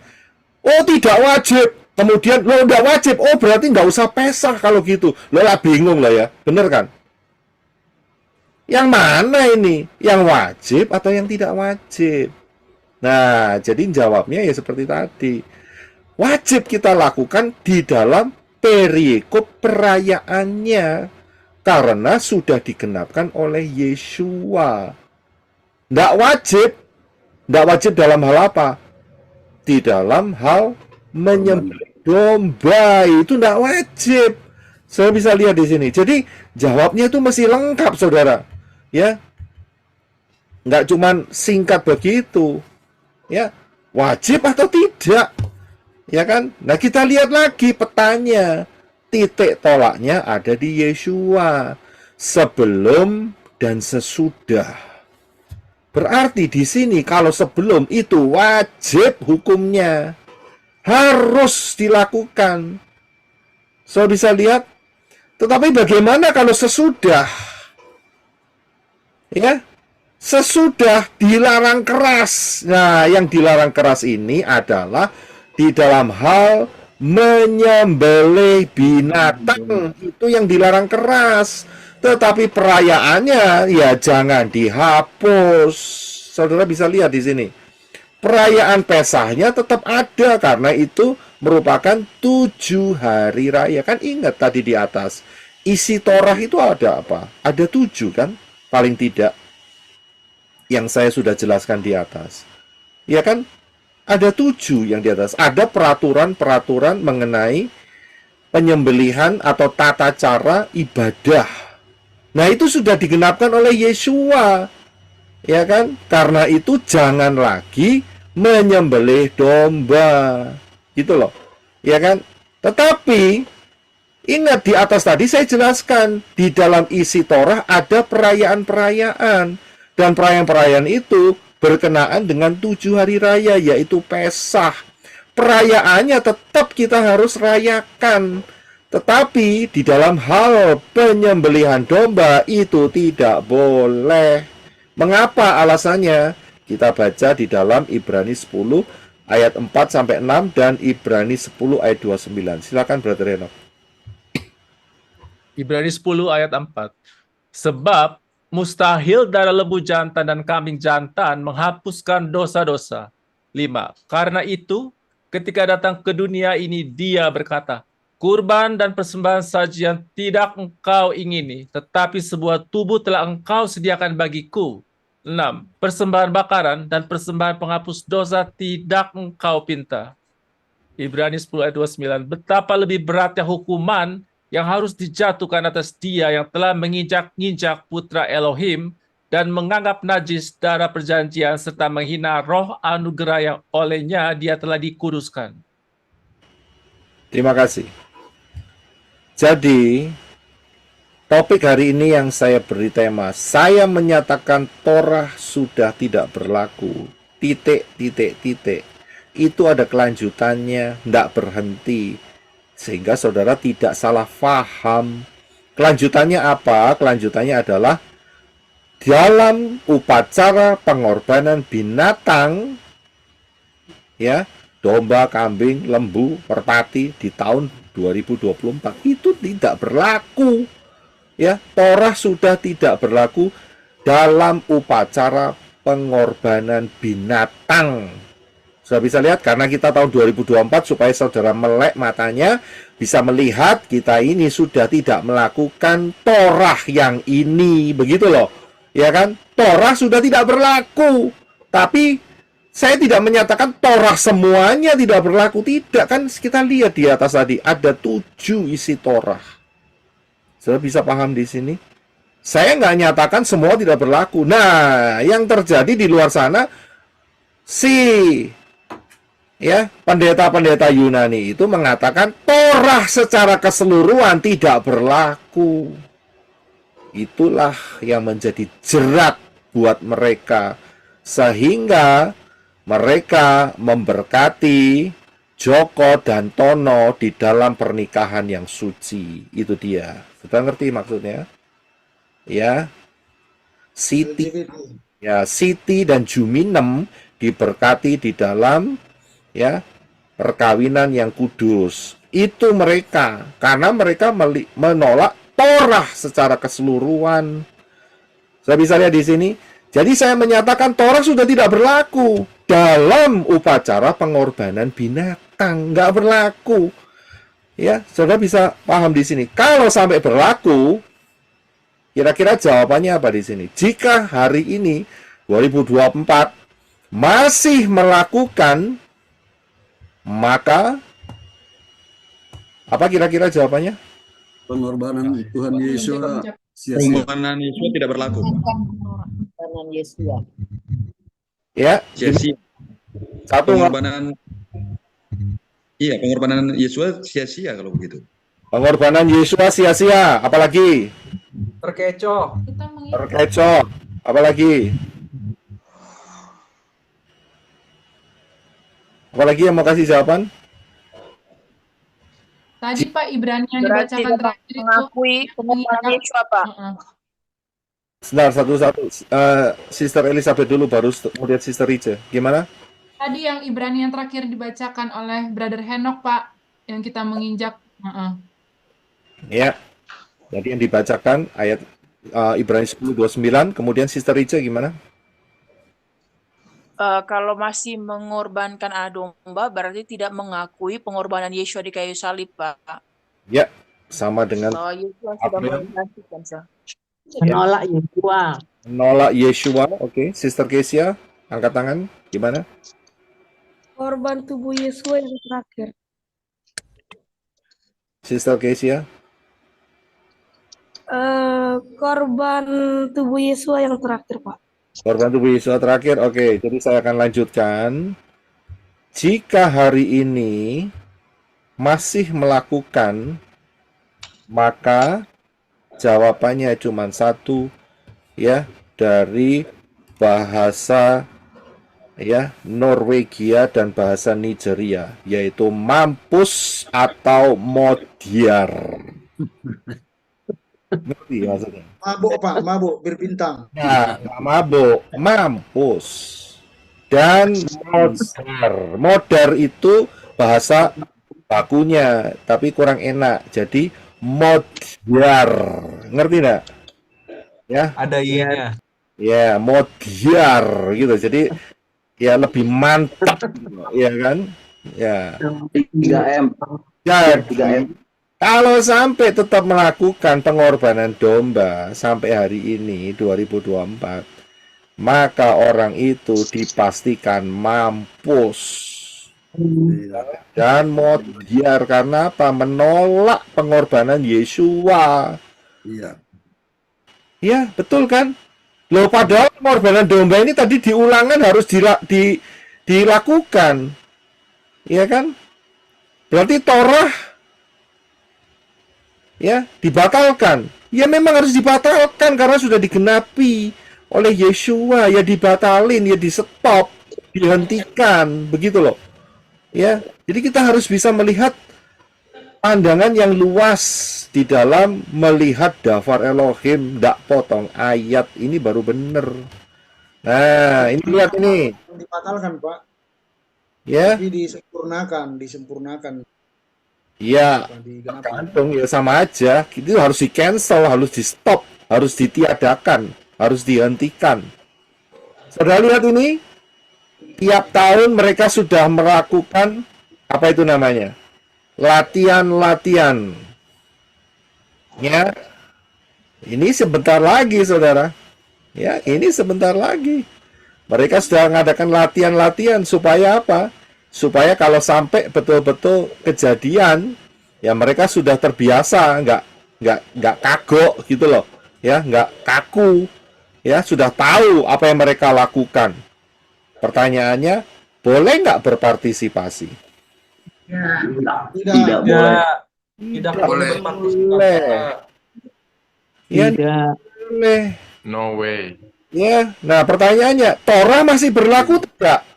Oh, tidak wajib. Kemudian lo udah wajib. Oh, berarti nggak usah Pesah kalau gitu. Lo lah bingung lah ya. Bener kan? Yang mana ini? Yang wajib atau yang tidak wajib? Nah, jadi jawabnya ya seperti tadi. Wajib kita lakukan di dalam perikop perayaannya karena sudah digenapkan oleh Yeshua. Tidak wajib dalam hal apa? Di dalam hal menyembelih domba itu tidak wajib. Saya bisa lihat di sini. Jadi jawabnya itu masih lengkap, saudara. Ya, nggak cuman singkat begitu. Ya, wajib atau tidak? Ya kan? Nah, kita lihat lagi petanya. Titik tolaknya ada di Yeshua. Sebelum dan sesudah. Berarti di sini kalau sebelum itu wajib hukumnya. Harus dilakukan. So, bisa lihat. Tetapi bagaimana kalau sesudah? Ya, sesudah dilarang keras. Nah, yang dilarang keras ini adalah di dalam hal menyembelih binatang. Itu yang dilarang keras. Tetapi perayaannya ya jangan dihapus. Saudara bisa lihat di sini. Perayaan Pesahnya tetap ada karena itu merupakan 7 hari raya. Kan ingat tadi di atas. Isi Torah itu ada apa? Ada 7 kan? Paling tidak yang saya sudah jelaskan di atas. Ya kan? Ada 7 yang di atas. Ada peraturan-peraturan mengenai penyembelihan atau tata cara ibadah. Nah, itu sudah digenapkan oleh Yeshua. Ya kan? Karena itu jangan lagi menyembelih domba. Gitu loh. Ya kan? Tetapi ingat di atas tadi saya jelaskan, di dalam isi Torah ada perayaan-perayaan. Dan perayaan-perayaan itu berkenaan dengan 7 hari raya, yaitu Pesah. Perayaannya tetap kita harus rayakan. Tetapi di dalam hal penyembelihan domba itu tidak boleh. Mengapa alasannya? Kita baca di dalam Ibrani 10 ayat 4-6 dan Ibrani 10 ayat 29. Silakan Brother Enoch. Ibrani 10 ayat 4. Sebab mustahil darah lembu jantan dan kambing jantan menghapuskan dosa-dosa. 5. Karena itu, ketika datang ke dunia ini, dia berkata, kurban dan persembahan sajian tidak engkau ingini, tetapi sebuah tubuh telah engkau sediakan bagiku. 6. Persembahan bakaran dan persembahan penghapus dosa tidak engkau pinta. Ibrani 10 ayat 29. Betapa lebih beratnya hukuman yang harus dijatuhkan atas dia yang telah menginjak-injak putra Elohim dan menganggap najis darah perjanjian serta menghina roh anugerah yang olehnya dia telah dikuduskan. Terima kasih. Jadi, topik hari ini yang saya beri tema, saya menyatakan Torah sudah tidak berlaku. Titik. Itu ada kelanjutannya, tidak berhenti. Sehingga saudara tidak salah faham. Kelanjutannya apa? Kelanjutannya adalah dalam upacara pengorbanan binatang, ya, domba, kambing, lembu, merpati di tahun 2024 itu tidak berlaku. Ya, Torah sudah tidak berlaku dalam upacara pengorbanan binatang. Sudah bisa lihat karena kita tahun 2024 supaya saudara melek matanya bisa melihat kita ini sudah tidak melakukan Torah yang ini, begitu loh. Ya kan? Torah sudah tidak berlaku. Tapi saya tidak menyatakan Torah semuanya tidak berlaku, tidak kan? Kita lihat di atas tadi ada 7 isi Torah. Saudara bisa paham di sini? Saya nggak nyatakan semua tidak berlaku. Nah, yang terjadi di luar sana ya, pendeta-pendeta Yunani itu mengatakan Torah secara keseluruhan tidak berlaku. Itulah yang menjadi jerat buat mereka. Sehingga mereka memberkati Joko dan Tono di dalam pernikahan yang suci. Itu dia. Sudah ngerti maksudnya? Ya. Siti dan Juminem diberkati di dalam ya perkawinan yang kudus. Itu mereka karena mereka menolak Torah secara keseluruhan. Saya bisa lihat di sini. Jadi saya menyatakan Torah sudah tidak berlaku dalam upacara pengorbanan binatang, nggak berlaku. Ya, saudara bisa paham di sini. Kalau sampai berlaku, kira-kira jawabannya apa di sini? Jika hari ini 2024 masih melakukan, maka apa kira-kira jawabannya? Pengorbanan Tuhan Yesus sia-sia. Pengorbanan Yesus tidak berlaku. Pengorbanan Yesus. Ya, Sia-sia. Satu pengorbanan. Iya, pengorbanan Yesus sia-sia kalau begitu. Pengorbanan Yesus sia-sia, apalagi? Terkecoh. Terkecoh, apalagi? Apalagi yang mau kasih jawaban? Tadi Pak Ibrani yang Berarti dibacakan terakhir itu mengakui pengorbanan Yesus apa? Sebentar, satu-satu. Sister Elizabeth dulu, baru kemudian Sister Rice. Gimana? Tadi yang Ibrani yang terakhir dibacakan oleh Brother Henok, Pak, yang kita menginjak. Ya. Jadi yang dibacakan ayat Ibrani 10:29, kemudian Sister Rice gimana? Kalau masih mengorbankan anak domba, berarti tidak mengakui pengorbanan Yesus di kayu salib, Pak. Ya, sama dengan Bahwa Yesus sudah menggantikan, Sir. Menolak Yeshua. menolak Yeshua. Oke, Sister Kesia, angkat tangan. Gimana? Korban tubuh Yesus yang terakhir. Sister Kesia? Korban tubuh Yesus yang terakhir, Pak. Korban tubuh Yesus terakhir. Oke, jadi saya akan lanjutkan. Jika hari ini masih melakukan, maka jawabannya cuma satu, ya, dari bahasa ya Norwegia dan bahasa Nigeria, yaitu mampus atau modiar. Ngerti maksudnya? Mabuk, Pak, mabuk berbintang. Nah, nggak mabuk, mampus. Dan modar. Modar itu bahasa bakunya, tapi kurang enak. Jadi modiar. Ngerti enggak? Ya. Ada i-nya. Ya, modiar gitu. Jadi ya lebih mantap, ya kan? Ya. 3M. Ya, 3M. Kalau sampai tetap melakukan pengorbanan domba sampai hari ini 2024, maka orang itu dipastikan mampus dan modiar. Karena apa? Menolak pengorbanan Yeshua. Iya. Ya, betul kan? Loh, padahal pengorbanan domba ini tadi diulangan harus dilakukan. Iya kan? Berarti Torah ya dibatalkan. Ya memang harus dibatalkan karena sudah digenapi oleh Yeshua. Ya dibatalin, ya di stop, dihentikan, begitu loh. Ya, jadi kita harus bisa melihat pandangan yang luas di dalam melihat Dafar Elohim, ndak potong ayat ini baru bener. Nah, ini lihat ini. Dibatalkan, Pak. Ya. Tapi disempurnakan. Ya, tergantung ya sama aja. Itu harus di cancel, harus di stop, harus ditiadakan, harus dihentikan. Saudara lihat ini, tiap tahun mereka sudah melakukan apa itu namanya? Latihan-latihan. Ya, ini sebentar lagi, saudara. Ya, ini sebentar lagi. Mereka sudah mengadakan latihan-latihan supaya apa? Supaya kalau sampai betul-betul kejadian, ya mereka sudah terbiasa, nggak kagok gitu loh, ya nggak kaku, ya sudah tahu apa yang mereka lakukan. Pertanyaannya, boleh nggak berpartisipasi? Tidak boleh. Tidak boleh. Boleh. Ya, boleh. No way. Ya, nah pertanyaannya, Torah masih berlaku tidak?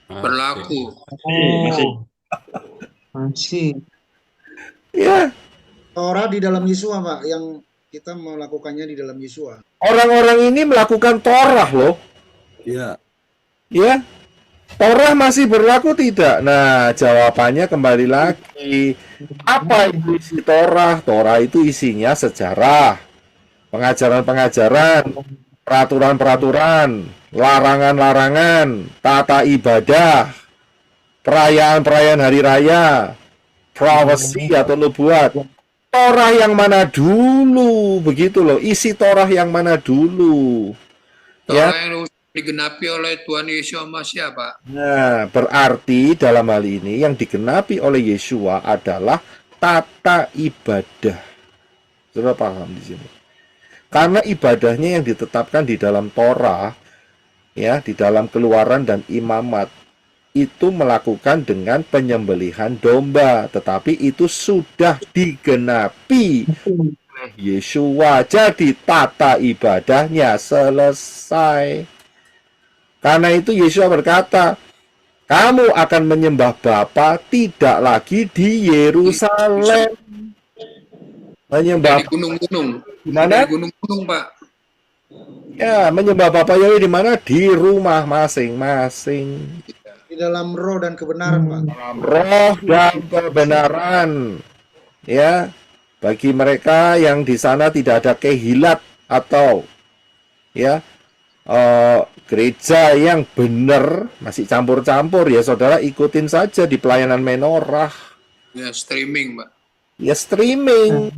Berlaku. Masih. Masih. Ya, Torah di dalam Yesua, Pak, yang kita melakukannya di dalam Yesua. orang-orang ini melakukan Torah loh. Iya. Ya, Torah masih berlaku tidak? Nah, jawabannya kembali lagi. Apa itu isi Torah? Torah itu isinya sejarah, pengajaran-pengajaran, peraturan-peraturan, larangan-larangan, tata ibadah, perayaan-perayaan hari raya, prophecy atau nubuat. Torah yang mana dulu? Begitu loh, isi Torah yang mana dulu? Torah Ya. yang digenapi oleh Tuhan Yesus Masih, Pak. Nah, berarti dalam hal ini yang digenapi oleh Yesua adalah tata ibadah. Sudah paham di sini? Karena ibadahnya yang ditetapkan di dalam Torah, ya, di dalam Keluaran dan Imamat, itu melakukan dengan penyembelihan domba, tetapi itu sudah digenapi oleh Yesua. Jadi tata ibadahnya selesai. Karena itu Yesus berkata, kamu akan menyembah Bapa tidak lagi di Yerusalem. Menyembah Di gunung-gunung. di mana? Di gunung-gunung, Pak. Ya, menyembah Bapa Yahweh di mana? Di rumah masing-masing. Di dalam roh dan kebenaran, Pak. Roh dan kebenaran. Ya, bagi mereka yang di sana tidak ada kehilat atau ya gereja yang benar, masih campur-campur, ya saudara ikutin saja di pelayanan menorah. Ya, streaming, Pak. Ya streaming.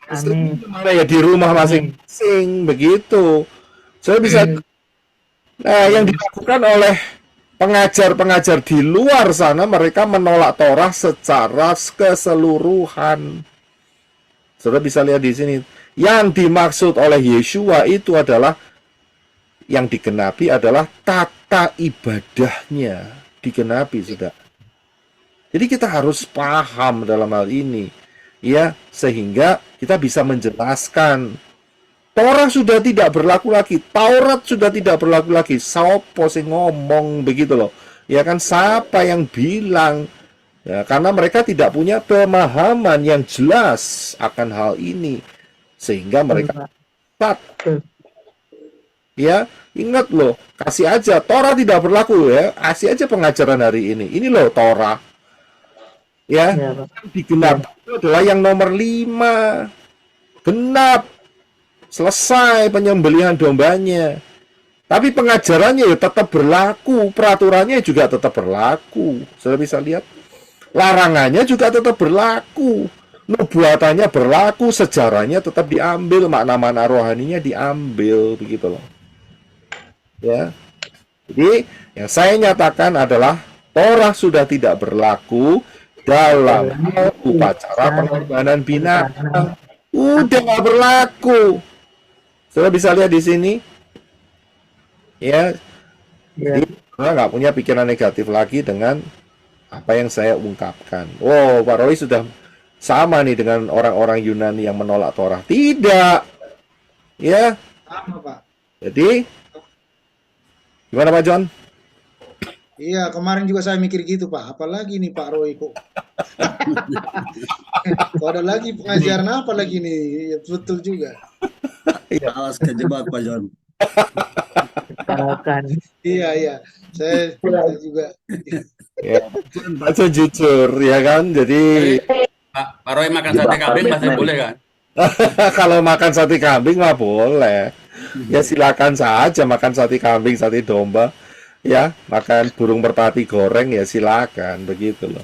Streaming gimana ya, di rumah masing-masing begitu. Saya bisa. Nah, yang dilakukan oleh pengajar-pengajar di luar sana, mereka menolak Torah secara keseluruhan. Saudara bisa lihat di sini. Yang dimaksud oleh Yesua itu adalah yang digenapi adalah tata ibadahnya digenapi, sudah. Jadi kita harus paham dalam hal ini, ya, sehingga kita bisa menjelaskan. Torah sudah tidak berlaku lagi, Taurat sudah tidak berlaku lagi. Sopo sing ngomong begitu loh, ya kan? Siapa yang bilang? Ya, karena mereka tidak punya pemahaman yang jelas akan hal ini, sehingga mereka ya, ingat loh, kasih aja Torah tidak berlaku ya, kasih aja pengajaran hari ini. Ini loh Torah. Ya, yang digenap itu adalah yang nomor 5. Genap. Selesai penyembelihan dombanya. Tapi pengajarannya ya tetap berlaku, peraturannya juga tetap berlaku. Sudah bisa lihat. Larangannya juga tetap berlaku. Nubuatannya berlaku, sejarahnya tetap diambil, makna-makna rohaninya diambil, begitu loh. Ya. Jadi yang saya nyatakan adalah Torah sudah tidak berlaku dalam upacara pengorbanan binatang. Udah nggak berlaku. Sudah bisa lihat di sini. Ya. Jadi nggak punya pikiran negatif lagi dengan apa yang saya ungkapkan. Oh, Pak Roy sudah sama nih dengan orang-orang Yunani yang menolak Torah. Tidak. Ya. Sama, Pak. Jadi gimana Pak John? Iya, kemarin juga saya mikir gitu, Pak. Apalagi nih Pak Roy kok. Kok ada lagi pengajaran apa lagi nih? Ya, betul juga. Awas kejebak Pak John. Iya. Saya juga. Ya, Pak John jujur ya kan. Jadi Pak Roy makan sate kambing pasti boleh kan? kalau makan sate kambing mah boleh. Ya silakan saja makan sate kambing, sate domba. Ya, makan burung merpati goreng ya silakan, begitu loh.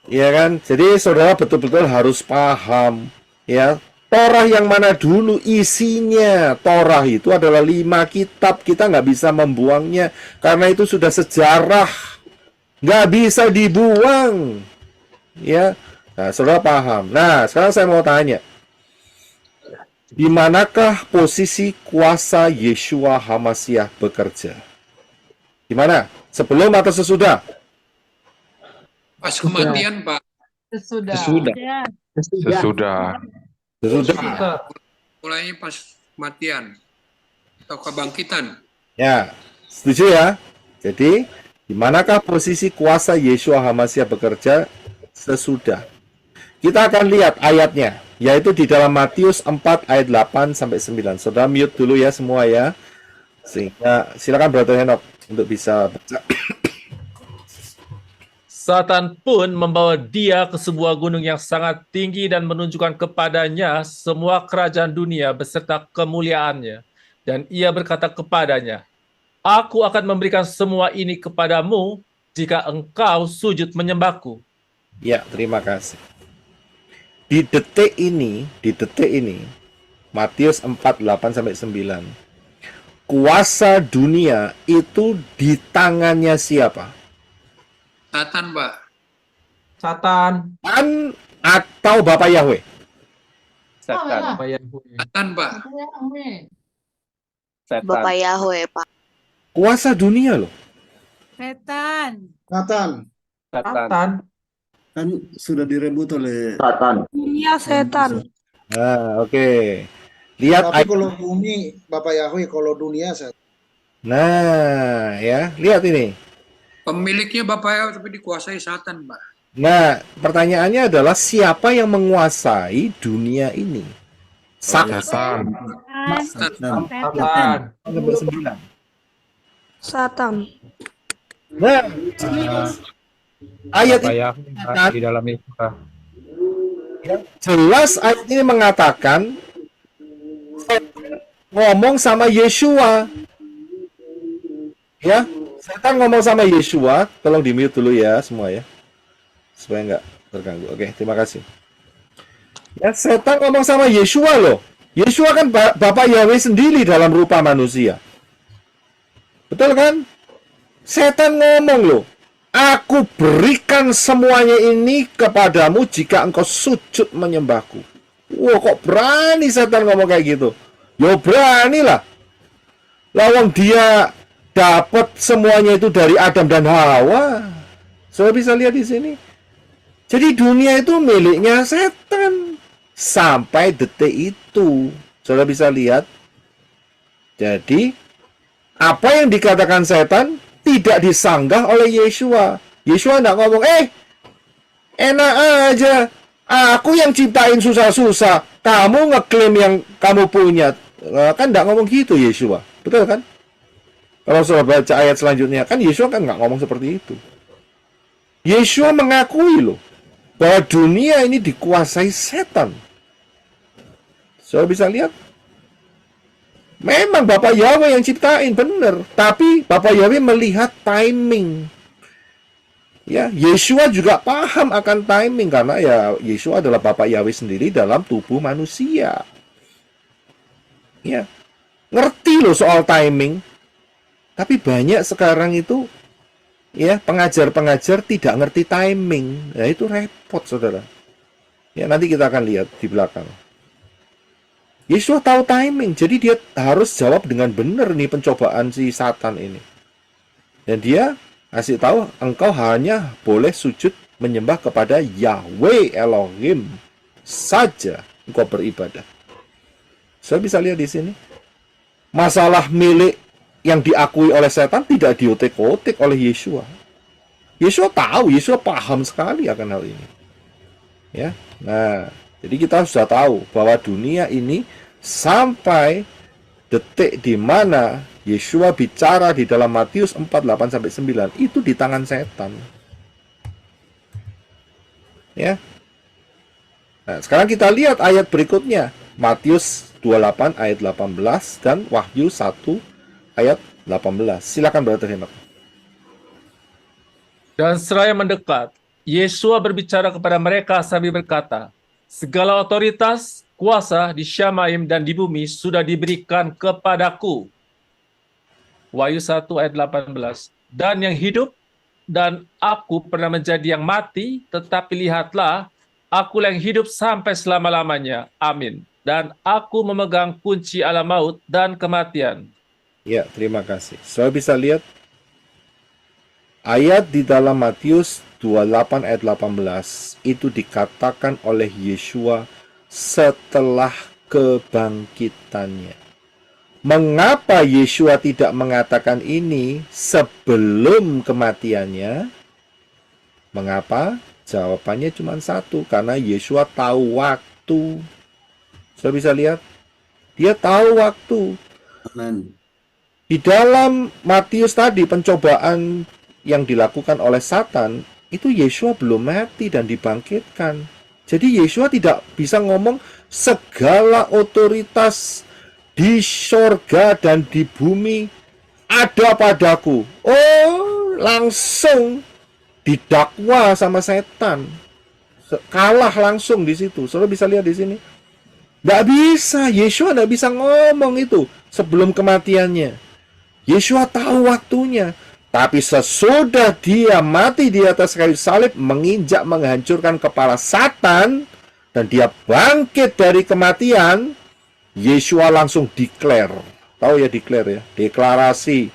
Iya kan? Jadi saudara betul-betul harus paham ya. Torah yang mana dulu isinya? Torah itu adalah 5 kitab. Kita nggak bisa membuangnya karena itu sudah sejarah. Nggak bisa dibuang. Ya, nah, saudara paham. Nah, sekarang saya mau tanya. Di manakah posisi kuasa Yeshua HaMashiach bekerja? Di mana? Sebelum atau sesudah? Pas kematian, Pak. Sesudah. Sesudah. Mulainya pas kematian atau kebangkitan. Ya, setuju ya. Jadi Di manakah posisi kuasa Yeshua HaMashiach bekerja sesudah? Kita akan lihat ayatnya, yaitu di dalam Matius 4 ayat 8 sampai 9. Saudara mute dulu ya semua ya. Sehingga silakan Brother Henok untuk bisa baca. Satan pun membawa dia ke sebuah gunung yang sangat tinggi dan menunjukkan kepadanya semua kerajaan dunia beserta kemuliaannya. Dan ia berkata kepadanya, Aku akan memberikan semua ini kepadamu jika engkau sujud menyembahku. Ya, terima kasih. Di detik ini, Matius 4, 8 sampai 9. Kuasa dunia itu di tangannya siapa? Satan, Pak. Satan. Atau Bapak Yahweh? Setan. Satan, Pak. Bapak Yahweh, Pak. Kuasa dunia loh. Setan. Kan sudah direbut oleh Satan. Iya, setan. Nah, oke. Lihat Tapi kalau bumi Bapak Yahweh, kalau dunia setan. Nah, ya, lihat ini. Pemiliknya Bapak Yahweh tapi dikuasai Satan, Pak. Nah, pertanyaannya adalah siapa yang menguasai dunia ini? Satan. Nomor 9. Satan. Nah, ayat ini di dalam itu. jelas ayat ini mengatakan ngomong sama Yeshua. Ya, setan ngomong sama Yeshua. Tolong di-mute dulu ya semua ya. Supaya nggak terganggu. Oke, terima kasih. Ya, setan ngomong sama Yeshua loh. Yeshua kan Bapak Yahweh sendiri dalam rupa manusia. Betul kan? Setan ngomong loh. Aku berikan semuanya ini kepadamu jika engkau sujud menyembahku. Wah, kok berani setan ngomong kayak gitu? Yo berani lah. Lawang dia dapat semuanya itu dari Adam dan Hawa. Saudara bisa lihat di sini. Jadi dunia itu miliknya setan sampai detik itu. Saudara bisa lihat. Jadi apa yang dikatakan setan tidak disanggah oleh Yeshua. Yeshua tidak ngomong, enak aja. Aku yang ciptain susah-susah. Kamu ngeklaim yang kamu punya. Kan tidak ngomong gitu Yeshua. Betul kan? Kalau saudara baca ayat selanjutnya, kan Yeshua kan nggak ngomong seperti itu. Yeshua mengakui loh, bahwa dunia ini dikuasai setan. Saudara bisa lihat. Memang Bapak Yahweh yang ciptain, benar. Tapi Bapak Yahweh melihat timing. Ya, Yeshua juga paham akan timing karena ya Yeshua adalah Bapak Yahweh sendiri dalam tubuh manusia. Ya, ngerti loh soal timing. Tapi banyak sekarang itu ya pengajar-pengajar tidak ngerti timing. Ya itu repot, saudara. Ya nanti kita akan lihat di belakang. Yeshua tahu timing, jadi dia harus jawab dengan benar nih pencobaan si Satan ini. Dan dia kasih tahu, engkau hanya boleh sujud menyembah kepada Yahweh Elohim saja engkau beribadah. Saya bisa lihat di sini. Masalah milik yang diakui oleh setan tidak diotek-otek oleh Yeshua. Yeshua tahu, Yeshua paham sekali akan hal ini. Ya, nah, jadi kita sudah tahu bahwa dunia ini sampai detik di mana Yeshua bicara di dalam Matius 4, 8 sampai 9 itu di tangan setan. Ya. Nah, sekarang kita lihat ayat berikutnya. Matius 28 ayat 18 dan Wahyu 1 ayat 18. Silakan Brother Henok. Dan seraya mendekat, Yeshua berbicara kepada mereka sambil berkata, segala otoritas, kuasa di Syamaim dan di bumi sudah diberikan kepadaku. Wahyu 1 ayat 18. Dan yang hidup dan aku pernah menjadi yang mati, tetapi lihatlah, aku yang hidup sampai selama-lamanya. Amin. Dan aku memegang kunci alam maut dan kematian. Ya, terima kasih. Saya bisa lihat ayat di dalam Matius 28 ayat 18 itu dikatakan oleh Yeshua setelah kebangkitannya. Mengapa Yeshua tidak mengatakan ini sebelum kematiannya? Mengapa? Jawabannya cuma satu, karena Yeshua tahu waktu. Sudah bisa lihat? Dia tahu waktu. Di dalam Matius tadi, pencobaan yang dilakukan oleh Satan, itu Yeshua belum mati dan dibangkitkan. Jadi Yeshua tidak bisa ngomong segala otoritas di sorga dan di bumi ada padaku. Oh, langsung didakwa sama setan. Kalah langsung di situ. Saudara bisa lihat di sini. Nggak bisa, Yeshua nggak bisa ngomong itu sebelum kematiannya. Yeshua tahu waktunya. Tapi sesudah dia mati di atas kayu salib, menginjak menghancurkan kepala Satan, dan dia bangkit dari kematian, Yeshua langsung declare. Tahu ya declare ya? Deklarasi.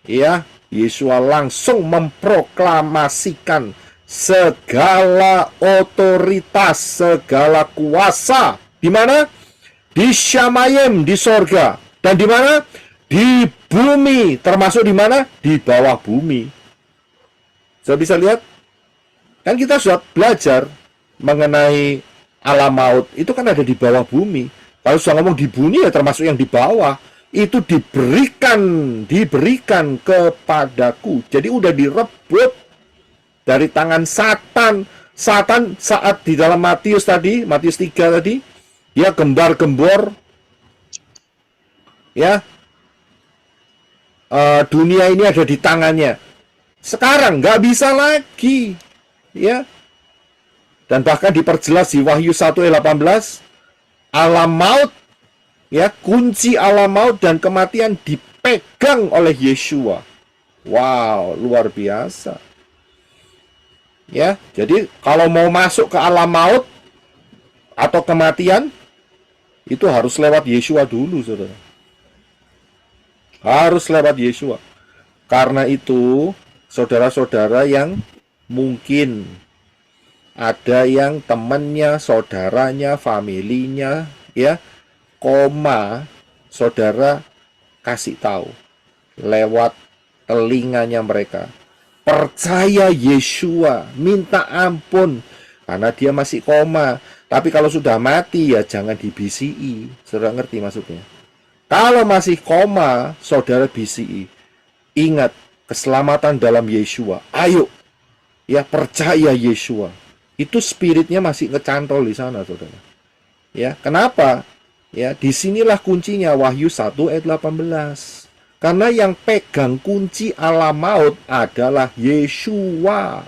Ya, Yeshua langsung memproklamasikan segala otoritas, segala kuasa. Di mana? Di Shamayim, di sorga. Dan di mana? Di bumi, termasuk di mana? Di bawah bumi. Saya bisa lihat, kan kita sudah belajar mengenai alam maut, itu kan ada di bawah bumi. Kalau sudah ngomong di bumi, ya termasuk yang di bawah. Itu diberikan kepadaku. Jadi udah direbut dari tangan Satan. Satan saat di dalam Matius tadi, Matius 3 tadi, dia gembar-gembor, ya, dunia ini ada di tangannya. Sekarang nggak bisa lagi, ya. Dan bahkan diperjelas di Wahyu 1 ayat 18, alam maut, ya, kunci alam maut dan kematian dipegang oleh Yeshua. Wow, luar biasa. Ya, jadi kalau mau masuk ke alam maut atau kematian, itu harus lewat Yeshua dulu, saudara. Harus lewat Yeshua. Karena itu, saudara-saudara yang mungkin ada yang temannya, saudaranya, familinya, ya, koma, saudara kasih tahu lewat telinganya mereka. Percaya Yeshua, minta ampun, karena dia masih koma. Tapi kalau sudah mati, ya jangan dibisiki. Saudara ngerti maksudnya? Kalau masih koma, saudara BCI, ingat keselamatan dalam Yeshua. Ayo, ya percaya Yeshua. Itu spiritnya masih ngecantol di sana, saudara. Ya, kenapa? Ya, disinilah kuncinya Wahyu 1 ayat 18. Karena yang pegang kunci alam maut adalah Yeshua.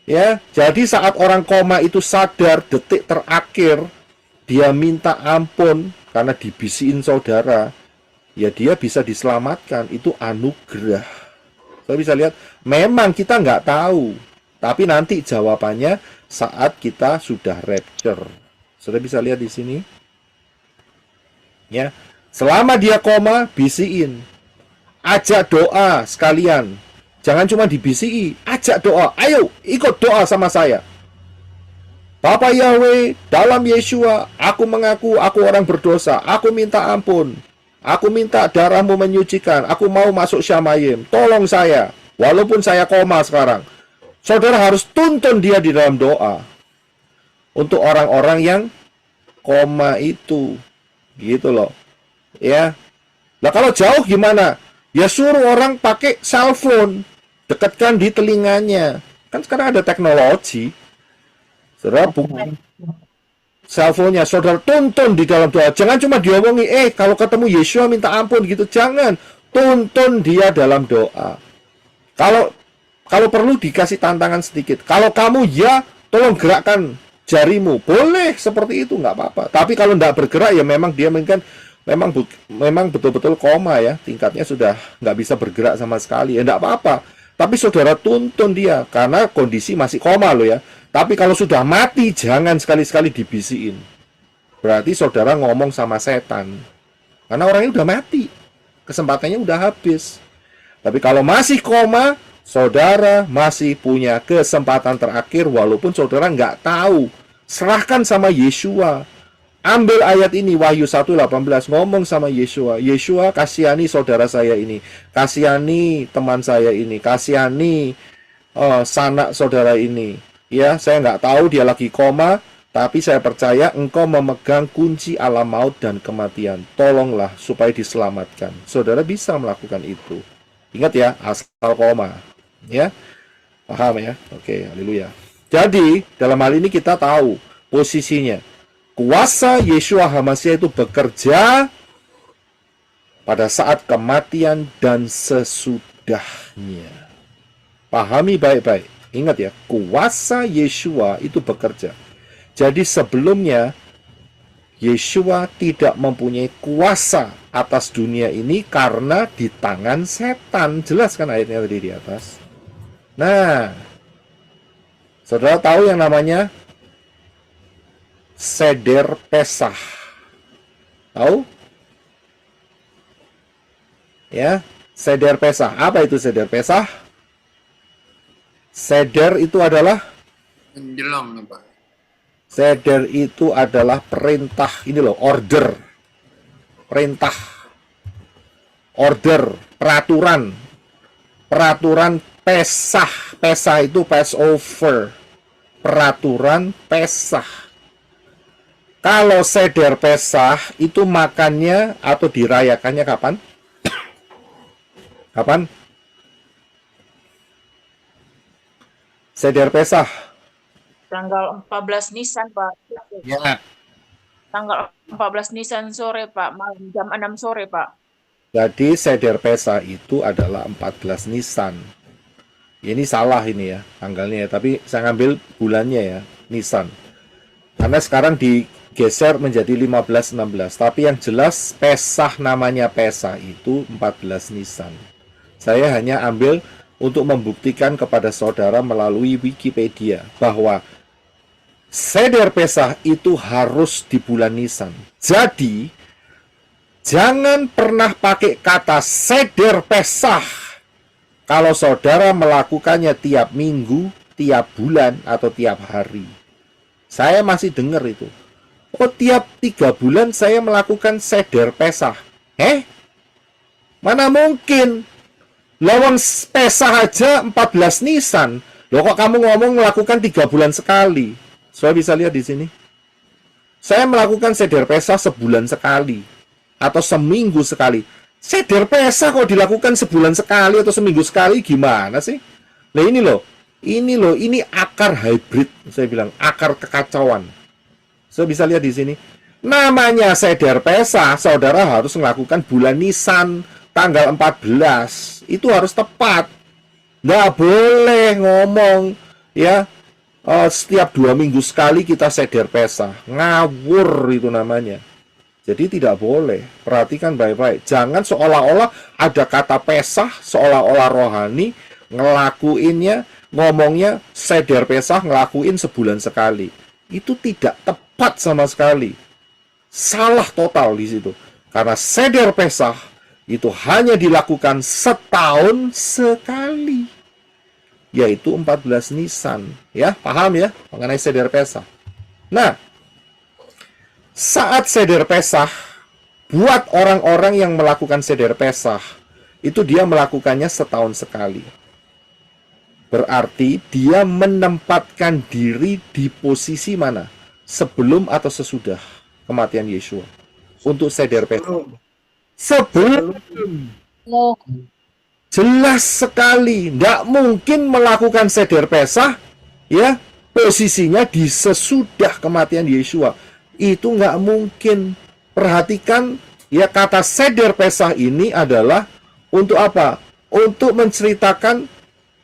Ya, jadi saat orang koma itu sadar detik terakhir, dia minta ampun karena dibisiin saudara, ya dia bisa diselamatkan. Itu anugerah. Saya bisa lihat, memang kita nggak tahu, tapi nanti jawabannya saat kita sudah rapture. Sudah bisa lihat di sini. Ya, selama dia koma, bisiin. Ajak doa sekalian. Jangan cuma dibisiki, ajak doa. Ayo, ikut doa sama saya. Bapa Yahweh, dalam Yeshua, aku mengaku aku orang berdosa. Aku minta ampun. Aku minta darahmu menyucikan. Aku mau masuk Shamayim. Tolong saya. Walaupun saya koma sekarang. Saudara harus tuntun dia di dalam doa. Untuk orang-orang yang koma itu. Gitu loh. Ya. Nah kalau jauh gimana? Ya suruh orang pakai cellphone. Dekatkan di telinganya. Kan sekarang ada teknologi. Saudara bukan cellphone-nya, saudara tuntun di dalam doa. Jangan cuma diomongi, kalau ketemu Yeshua minta ampun gitu. Jangan. Tuntun dia dalam doa. Kalau perlu dikasih tantangan sedikit. Kalau kamu ya, tolong gerakkan jarimu. Boleh seperti itu, nggak apa-apa. Tapi kalau nggak bergerak ya memang dia memang betul-betul koma ya. Tingkatnya sudah nggak bisa bergerak sama sekali. Ya nggak apa-apa. Tapi saudara tuntun dia karena kondisi masih koma loh ya. Tapi kalau sudah mati, jangan sekali-sekali dibisiin. Berarti saudara ngomong sama setan. Karena orangnya udah mati. Kesempatannya udah habis. Tapi kalau masih koma, saudara masih punya kesempatan terakhir walaupun saudara nggak tahu. Serahkan sama Yeshua. Ambil ayat ini, Wahyu 1:18, ngomong sama Yeshua. Yeshua, kasihani saudara saya ini. Kasihani teman saya ini. Kasihani sanak saudara ini. Ya, saya nggak tahu dia lagi koma, tapi saya percaya engkau memegang kunci alam maut dan kematian. Tolonglah supaya diselamatkan. Saudara bisa melakukan itu. Ingat ya, asal koma. Ya, paham ya? Oke, haleluya. Jadi, dalam hal ini kita tahu posisinya. Kuasa Yeshua HaMashiach itu bekerja pada saat kematian dan sesudahnya. Pahami baik-baik. Ingat ya, kuasa Yeshua itu bekerja. Jadi sebelumnya, Yeshua tidak mempunyai kuasa atas dunia ini karena di tangan setan. Jelas kan ayatnya tadi di atas. Nah, saudara tahu yang namanya Seder Pesah. Tahu? Ya, Seder Pesah. Apa itu Seder Pesah? Seder itu adalah Menjelang, Pak. Seder itu adalah perintah. Ini loh, order. Perintah. Order, peraturan. Peraturan Pesah. Pesah itu Passover. Peraturan Pesah. Kalau Seder Pesah itu makannya atau dirayakannya kapan? Kapan? Seder Pesah. Tanggal 14 Nisan, Pak. Ya. Tanggal 14 Nisan sore, Pak. Malam jam 6 sore, Pak. Jadi Seder Pesah itu adalah 14 Nisan. Ini salah ini ya, tanggalnya ya. Tapi saya ngambil bulannya ya, Nisan. Karena sekarang digeser menjadi 15-16. Tapi yang jelas Pesah, namanya Pesah itu 14 Nisan. Saya hanya ambil untuk membuktikan kepada saudara melalui Wikipedia bahwa Seder Pesah itu harus di bulan Nisan. Jadi, jangan pernah pakai kata Seder Pesah kalau saudara melakukannya tiap minggu, tiap bulan, atau tiap hari. Saya masih dengar itu. Oh, tiap 3 bulan saya melakukan Seder Pesah. Mana mungkin? Lawan Pesah aja 14 Nisan. Loh, kok kamu ngomong melakukan 3 bulan sekali? Saya bisa lihat di sini. Saya melakukan Seder Pesah sebulan sekali. Atau seminggu sekali. Seder Pesah kok dilakukan sebulan sekali atau seminggu sekali, gimana sih? Nah ini loh. Ini akar hybrid. Saya bilang, akar kekacauan. Saya bisa lihat di sini. Namanya Seder Pesah, saudara harus melakukan bulan Nisan. Tanggal 14 itu harus tepat. Nggak boleh ngomong ya setiap 2 minggu sekali kita Seder Pesah. Ngawur itu namanya. Jadi tidak boleh. Perhatikan baik-baik. Jangan seolah-olah ada kata Pesah, seolah-olah rohani, ngelakuinnya, ngomongnya Seder Pesah, ngelakuin sebulan sekali. Itu tidak tepat sama sekali. Salah total di situ. Karena Seder Pesah itu hanya dilakukan setahun sekali, yaitu 14 Nisan. Ya, paham ya mengenai Seder Pesah. Nah, saat Seder Pesah, buat orang-orang yang melakukan Seder Pesah, itu dia melakukannya setahun sekali. Berarti dia menempatkan diri di posisi mana? Sebelum atau sesudah kematian Yeshua? Untuk Seder Pesah. Sebelum. Jelas sekali, tidak mungkin melakukan Seder Pesah ya posisinya di sesudah kematian Yeshua. Itu nggak mungkin. Perhatikan ya, kata Seder Pesah ini adalah untuk apa? Untuk menceritakan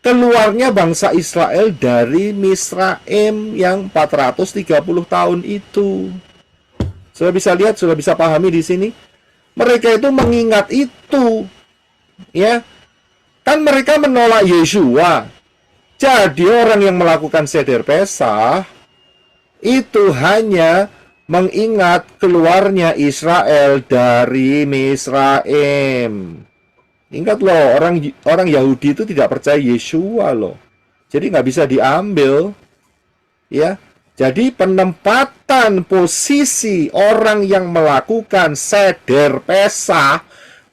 keluarnya bangsa Israel dari Misraim yang 430 tahun itu. Sudah bisa lihat, sudah bisa pahami di sini. Mereka itu mengingat itu, ya, kan mereka menolak Yeshua. Jadi orang yang melakukan Seder Pesah itu hanya mengingat keluarnya Israel dari Misraim. Ingat loh, orang Yahudi itu tidak percaya Yeshua loh. Jadi nggak bisa diambil, ya. Jadi penempatan posisi orang yang melakukan seder Pesah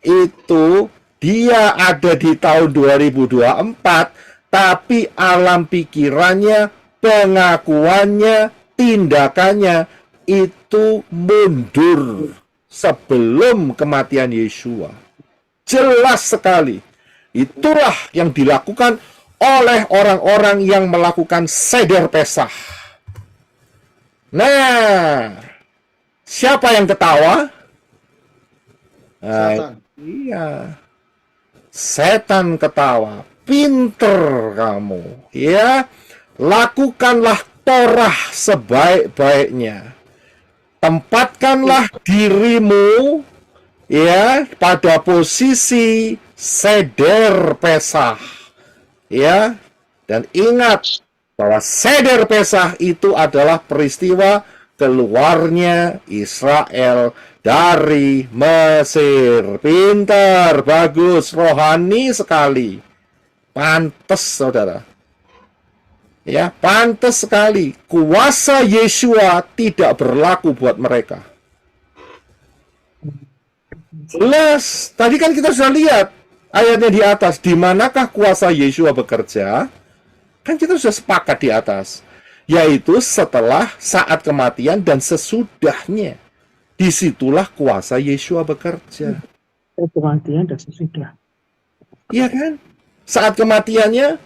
itu dia ada di tahun 2024, tapi alam pikirannya, pengakuannya, tindakannya itu mundur sebelum kematian Yesua. Jelas sekali. Itulah yang dilakukan oleh orang-orang yang melakukan seder Pesah. Nah, siapa yang ketawa? Setan. Iya. Setan ketawa. Pinter kamu, ya. Lakukanlah Torah sebaik-baiknya. Tempatkanlah dirimu ya pada posisi seder Pesah. Ya. Dan ingat bahwa seder Pesah itu adalah peristiwa keluarnya Israel dari Mesir. Pintar, bagus, rohani sekali. Pantes, saudara. Ya, pantes sekali. Kuasa Yesua tidak berlaku buat mereka. Jelas. Tadi kan kita sudah lihat ayatnya di atas. Di manakah kuasa Yesua bekerja? Kan kita sudah sepakat di atas. Yaitu setelah saat kematian dan sesudahnya. Disitulah kuasa Yesua bekerja. Kematian dan sesudah. Iya kan? Saat kematiannya,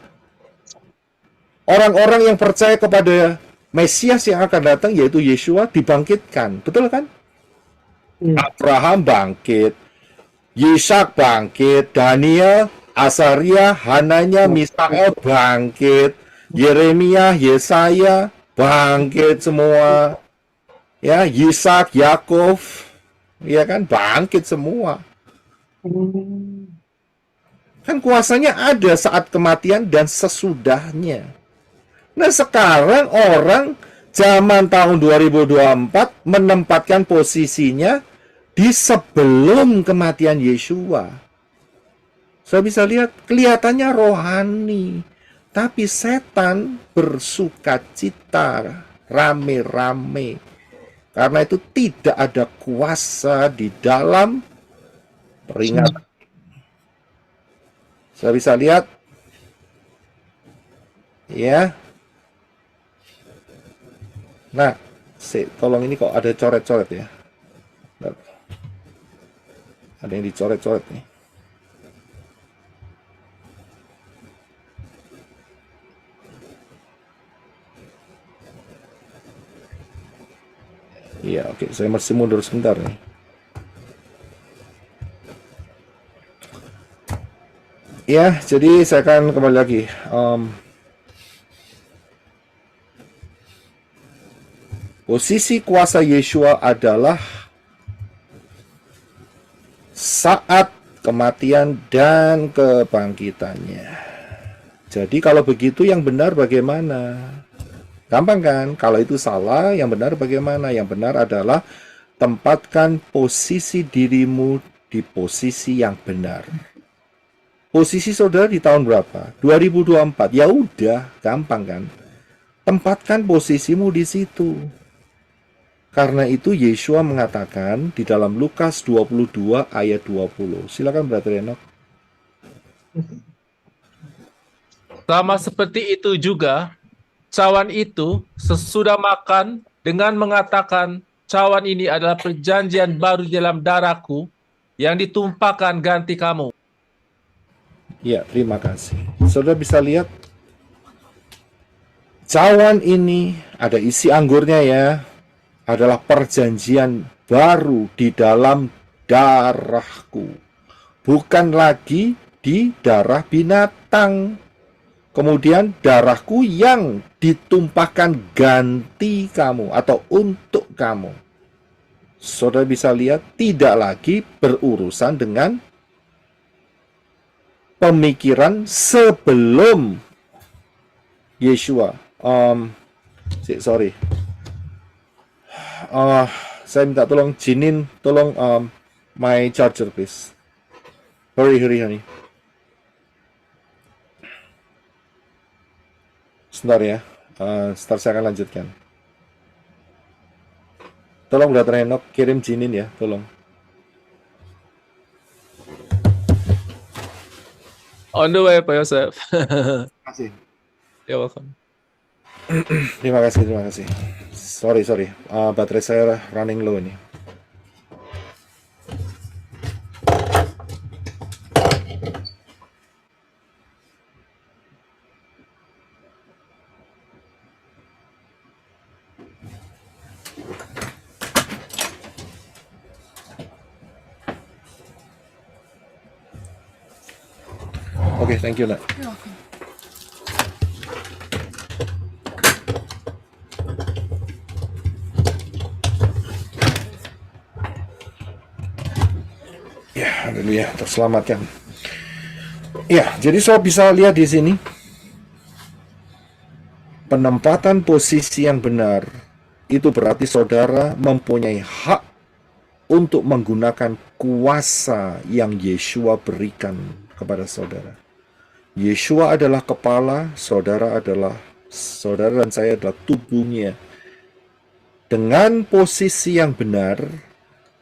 orang-orang yang percaya kepada Mesias yang akan datang, yaitu Yesua, dibangkitkan. Betul kan? Abraham bangkit, Yisak bangkit, Daniel, Asaria, Hananya, Misael bangkit, Yeremia, Yesaya bangkit semua. Ya, Yisak, Yakov, ya kan, bangkit semua. Kan kuasanya ada saat kematian dan sesudahnya. Nah, sekarang orang zaman tahun 2024 menempatkan posisinya di sebelum kematian Yesua. Saya bisa lihat kelihatannya rohani, tapi setan bersukacita rame-rame. Karena itu tidak ada kuasa di dalam peringatan. Saya bisa lihat, ya. Nah, tolong ini kok ada coret-coret ya. Ada yang dicoret-coret nih. Iya, oke. Saya masih mundur sebentar nih. Ya, jadi saya akan kembali lagi. Posisi kuasa Yesua adalah saat kematian dan kebangkitannya. Jadi kalau begitu yang benar bagaimana? Gampang kan? Kalau itu salah, yang benar bagaimana? Yang benar adalah tempatkan posisi dirimu di posisi yang benar. Posisi saudara di tahun berapa? 2024. Ya udah, gampang kan? Tempatkan posisimu di situ. Karena itu Yesua mengatakan di dalam Lukas 22 ayat 20. Silakan Brother Enoch. Sama seperti itu juga, cawan itu sesudah makan dengan mengatakan, cawan ini adalah perjanjian baru dalam darahku yang ditumpahkan ganti kamu. Ya, terima kasih. Saudara bisa lihat cawan ini ada isi anggurnya ya. Adalah perjanjian baru di dalam darahku. Bukan lagi di darah binatang. Kemudian darahku yang ditumpahkan ganti kamu atau untuk kamu. Saudara bisa lihat tidak lagi berurusan dengan pemikiran sebelum Yesua. Saya minta tolong Jinin, tolong my charger please. Hurry honey. Sebentar ya. Sebentar saya akan lanjutkan. Tolong Brother Henok kirim Jinin ya, tolong. On the way, Pak Yosef. Terima kasih. You're welcome. Terima kasih. Sorry. Baterai saya running low ini. Oke, thank you, Nak. You're welcome. Ya, haleluya, terselamatkan. Ya, jadi saudara bisa lihat di sini penempatan posisi yang benar itu berarti saudara mempunyai hak untuk menggunakan kuasa yang Yeshua berikan kepada saudara. Yeshua adalah kepala, saudara dan saya adalah tubuhnya. Dengan posisi yang benar,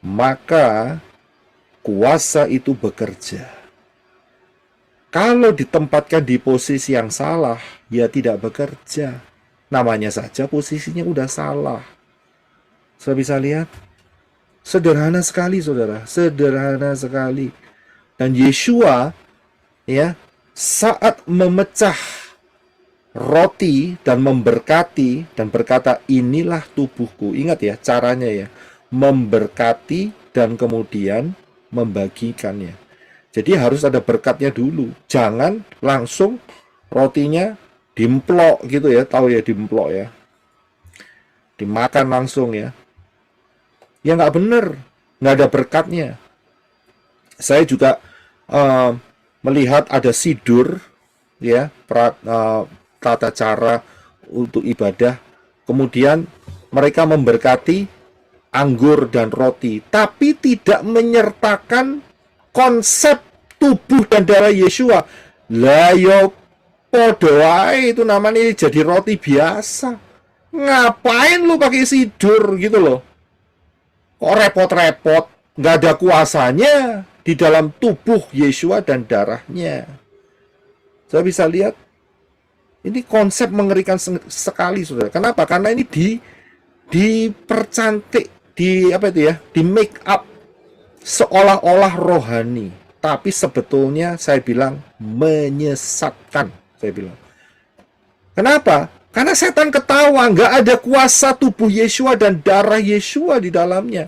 maka kuasa itu bekerja. Kalau ditempatkan di posisi yang salah, ya tidak bekerja. Namanya saja posisinya udah salah. Saudara bisa lihat? Sederhana sekali, saudara. Sederhana sekali. Dan Yeshua, ya, saat memecah roti dan memberkati dan berkata, inilah tubuhku. Ingat ya, caranya ya. Memberkati dan kemudian membagikannya. Jadi harus ada berkatnya dulu. Jangan langsung rotinya dimplok gitu ya. Tahu ya dimplok ya. Dimakan langsung ya. Ya nggak bener. Nggak ada berkatnya. Saya juga melihat ada sidur ya, tata cara untuk ibadah. Kemudian mereka memberkati anggur dan roti, tapi tidak menyertakan konsep tubuh dan darah Yeshua. Lah yo podo wae itu namanya jadi roti biasa. Ngapain lu pakai sidur gitu loh? Kok repot-repot? Nggak ada kuasanya di dalam tubuh Yeshua dan darahnya. Saya bisa lihat ini konsep mengerikan sekali, saudara. Kenapa? Karena ini dipercantik, di make up seolah-olah rohani, tapi sebetulnya saya bilang menyesatkan. Saya bilang. Kenapa? Karena setan ketawa, nggak ada kuasa tubuh Yeshua dan darah Yeshua di dalamnya.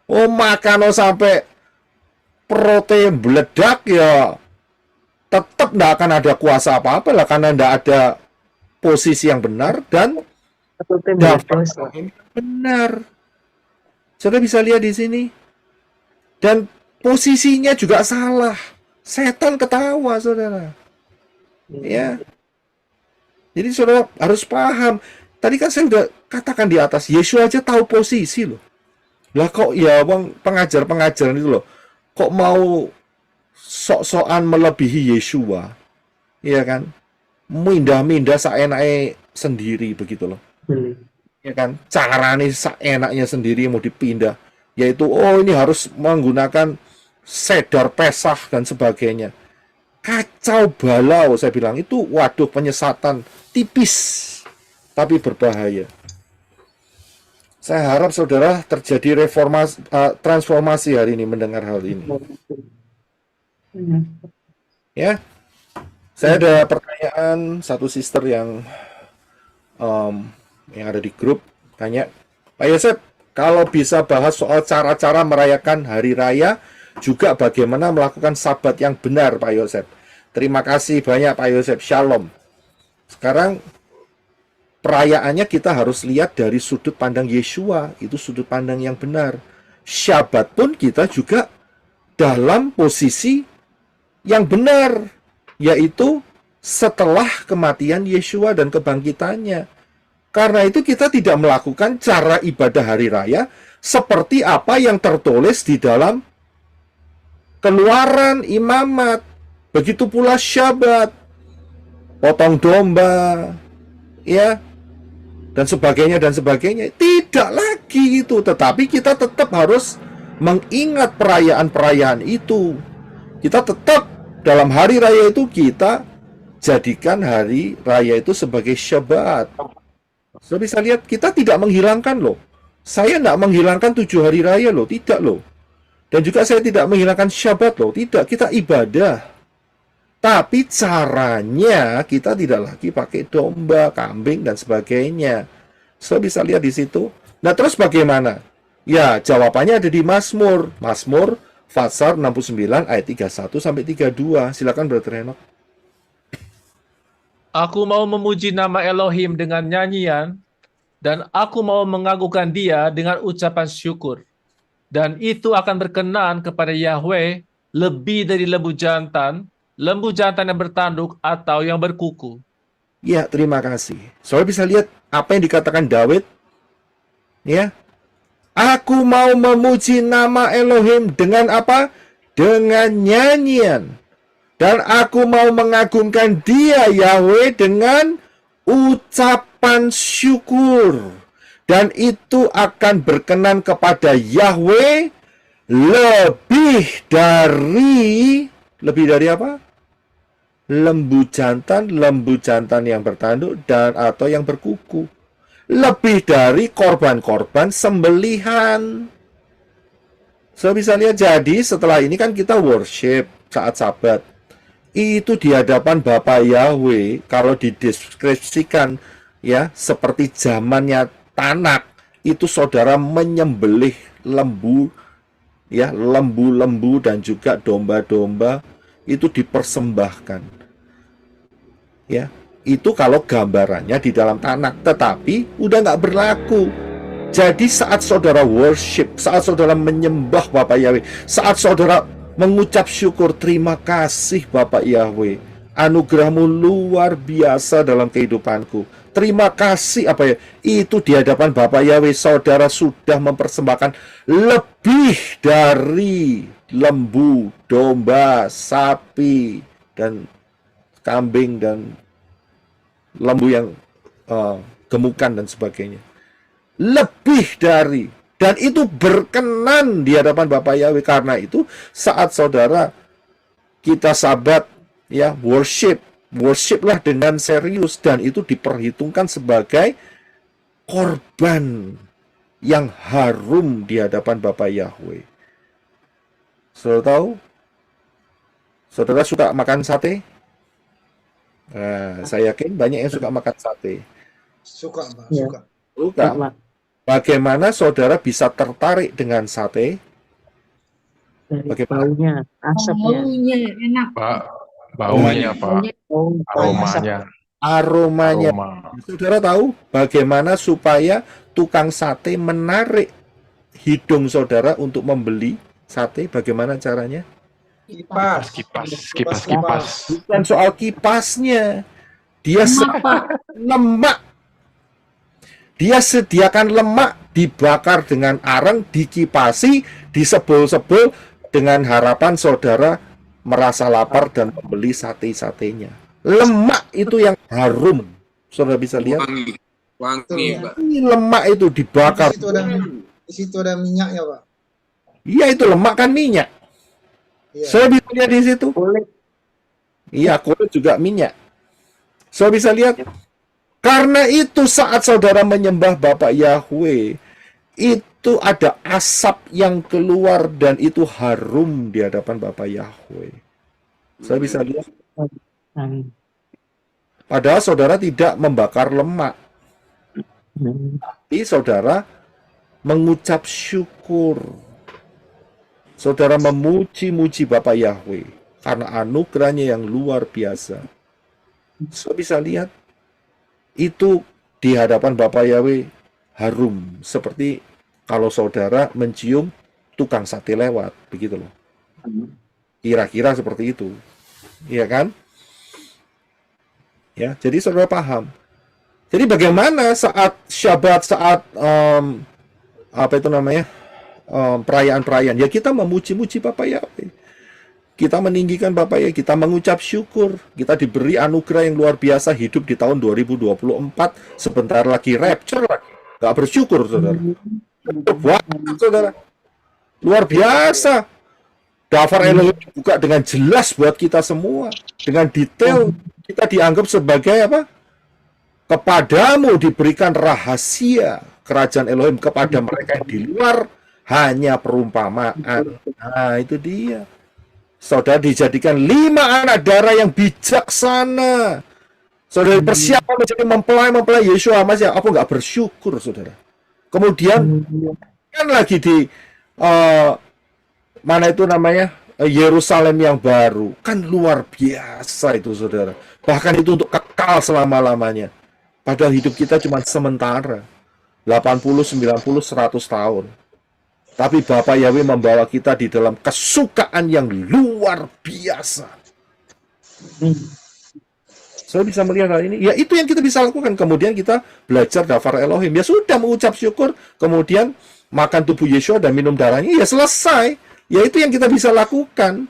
Oh, makan sampai protein meledak ya, tetap nggak akan ada kuasa apa-apa lah, karena nggak ada posisi yang benar dan benar. Saudara bisa lihat di sini. Dan posisinya juga salah. Setan ketawa, saudara. Ya. Jadi saudara harus paham. Tadi kan saya udah katakan di atas, Yeshua aja tahu posisi loh. Lah kok ya pengajar-pengajaran itu loh, kok mau sok-sokan melebihi Yeshua. Iya kan? Mindah-mindah saenake sendiri begitu loh. Ya kan? Carane saenaknya sendiri mau dipindah. Yaitu, oh ini harus menggunakan sedar Pesah dan sebagainya. Kacau balau, saya bilang. Itu, waduh, penyesatan tipis, tapi berbahaya. Saya harap saudara terjadi transformasi hari ini mendengar hal ini. Ya, saya ada pertanyaan satu sister yang ada di grup tanya, Pak Yosef, kalau bisa bahas soal cara-cara merayakan hari raya, juga bagaimana melakukan sabat yang benar, Pak Yosef. Terima kasih banyak, Pak Yosef. Shalom. Sekarang perayaannya kita harus lihat dari sudut pandang Yeshua, itu sudut pandang yang benar. Syabat pun kita juga dalam posisi yang benar, yaitu setelah kematian Yeshua dan kebangkitannya. Karena itu kita tidak melakukan cara ibadah hari raya seperti apa yang tertulis di dalam Keluaran, Imamat, begitu pula Syabat, potong domba, ya, dan sebagainya. Tidak lagi itu, tetapi kita tetap harus mengingat perayaan-perayaan itu. Kita tetap dalam hari raya itu kita jadikan hari raya itu sebagai Syabat. Sudah bisa lihat, kita tidak menghilangkan loh. Saya tidak menghilangkan 7 hari raya loh, tidak loh. Dan juga saya tidak menghilangkan Syabat loh, tidak. Kita ibadah. Tapi caranya kita tidak lagi pakai domba, kambing, dan sebagainya. Sudah bisa lihat di situ. Nah, terus bagaimana? Ya, jawabannya ada di Mazmur. Mazmur Pasal 69 ayat 31 sampai 32. Silakan Brother Henok. Aku mau memuji nama Elohim dengan nyanyian, dan aku mau mengagungkan Dia dengan ucapan syukur. Dan itu akan berkenan kepada Yahweh lebih dari lembu jantan yang bertanduk atau yang berkuku. Ya, terima kasih. Saudara bisa lihat apa yang dikatakan Daud. Ya. Aku mau memuji nama Elohim dengan apa? Dengan nyanyian. Dan aku mau mengagungkan Dia Yahweh dengan ucapan syukur. Dan itu akan berkenan kepada Yahweh lebih dari apa? Lembu jantan yang bertanduk dan atau yang berkuku. Lebih dari korban-korban sembelihan. So bisa lihat, jadi setelah ini kan kita worship saat Sabat. Itu di hadapan Bapa Yahweh, kalau dideskripsikan ya seperti zamannya Tanak, itu saudara menyembelih lembu ya, lembu-lembu dan juga domba-domba itu dipersembahkan. Ya, itu kalau gambarannya di dalam Tanak, tetapi udah nggak berlaku. Jadi saat saudara worship, saat saudara menyembah Bapak Yahweh, saat saudara mengucap syukur, terima kasih Bapak Yahweh, anugerahmu luar biasa dalam kehidupanku. Terima kasih itu di hadapan Bapak Yahweh, saudara sudah mempersembahkan lebih dari lembu, domba, sapi, dan kambing dan lembu yang gemukan dan sebagainya. Lebih dari, dan itu berkenan di hadapan Bapak Yahweh. Karena itu saat saudara kita Sabat ya worshiplah dengan serius, dan itu diperhitungkan sebagai korban yang harum di hadapan Bapak Yahweh. Saudara tahu? Saudara suka makan sate? Nah, saya yakin banyak yang suka makan sate. Suka, Pak. Ya. Suka. Bagaimana saudara bisa tertarik dengan sate? Dari Bagaimana? baunya, asapnya. Baunya enak. Pak, baunya, Pak. Aromanya. Aroma. Saudara tahu bagaimana supaya tukang sate menarik hidung saudara untuk membeli sate? Bagaimana caranya? Kipas. Bukan soal kipasnya. Dia lemak. Dia sediakan lemak, dibakar dengan arang, dikipasi, disebul-sebul dengan harapan saudara merasa lapar dan membeli sate-satenya. Lemak itu yang harum. Saudara bisa lihat. Wangi, Pak. Ini lemak itu dibakar. Di situ ada minyaknya, Pak. Iya, itu lemak kan minyak. Saya bisa lihat di situ. Iya, kulit juga minyak. Saya bisa lihat. Karena itu saat saudara menyembah Bapak Yahweh, itu ada asap yang keluar dan itu harum di hadapan Bapak Yahweh. Saya bisa lihat. Padahal saudara tidak membakar lemak. Tapi saudara mengucap syukur. Saudara memuji-muji Bapak Yahweh karena anugerahnya yang luar biasa. Saudara bisa lihat itu di hadapan Bapak Yahweh harum seperti kalau saudara mencium tukang sate lewat, begitu loh. Kira-kira seperti itu. Iya kan? Ya, jadi saudara paham. Jadi bagaimana saat Syabat, saat perayaan-perayaan, ya kita memuji-muji Bapak Yahweh. kita meninggikan Bapak ya, kita mengucap syukur, kita diberi anugerah yang luar biasa hidup di tahun 2024, sebentar lagi rapture lagi. Gak bersyukur, saudara. Wah, saudara. Luar biasa. Daftar Elohim dibuka dengan jelas buat kita semua. Dengan detail, kita dianggap sebagai apa? Kepadamu diberikan rahasia kerajaan Elohim, kepada mereka yang di luar hanya perumpamaan. Nah, itu dia. Saudara dijadikan 5 anak darah yang bijaksana. Saudara persiapan menjadi mempelai Yeshua Masya. Apa nggak bersyukur, saudara? Kemudian kan lagi di mana itu namanya, Yerusalem yang baru. Kan luar biasa itu, saudara. Bahkan itu untuk kekal selama-lamanya. Padahal hidup kita cuma sementara. 80, 90, 100 tahun. Tapi Bapak Yahweh membawa kita di dalam kesukaan yang luar biasa. Saya bisa melihat hal ini. Ya itu yang kita bisa lakukan. Kemudian kita belajar daftar Elohim. Ya sudah, mengucap syukur. Kemudian makan tubuh Yeshua dan minum darahnya. Ya selesai. Ya itu yang kita bisa lakukan.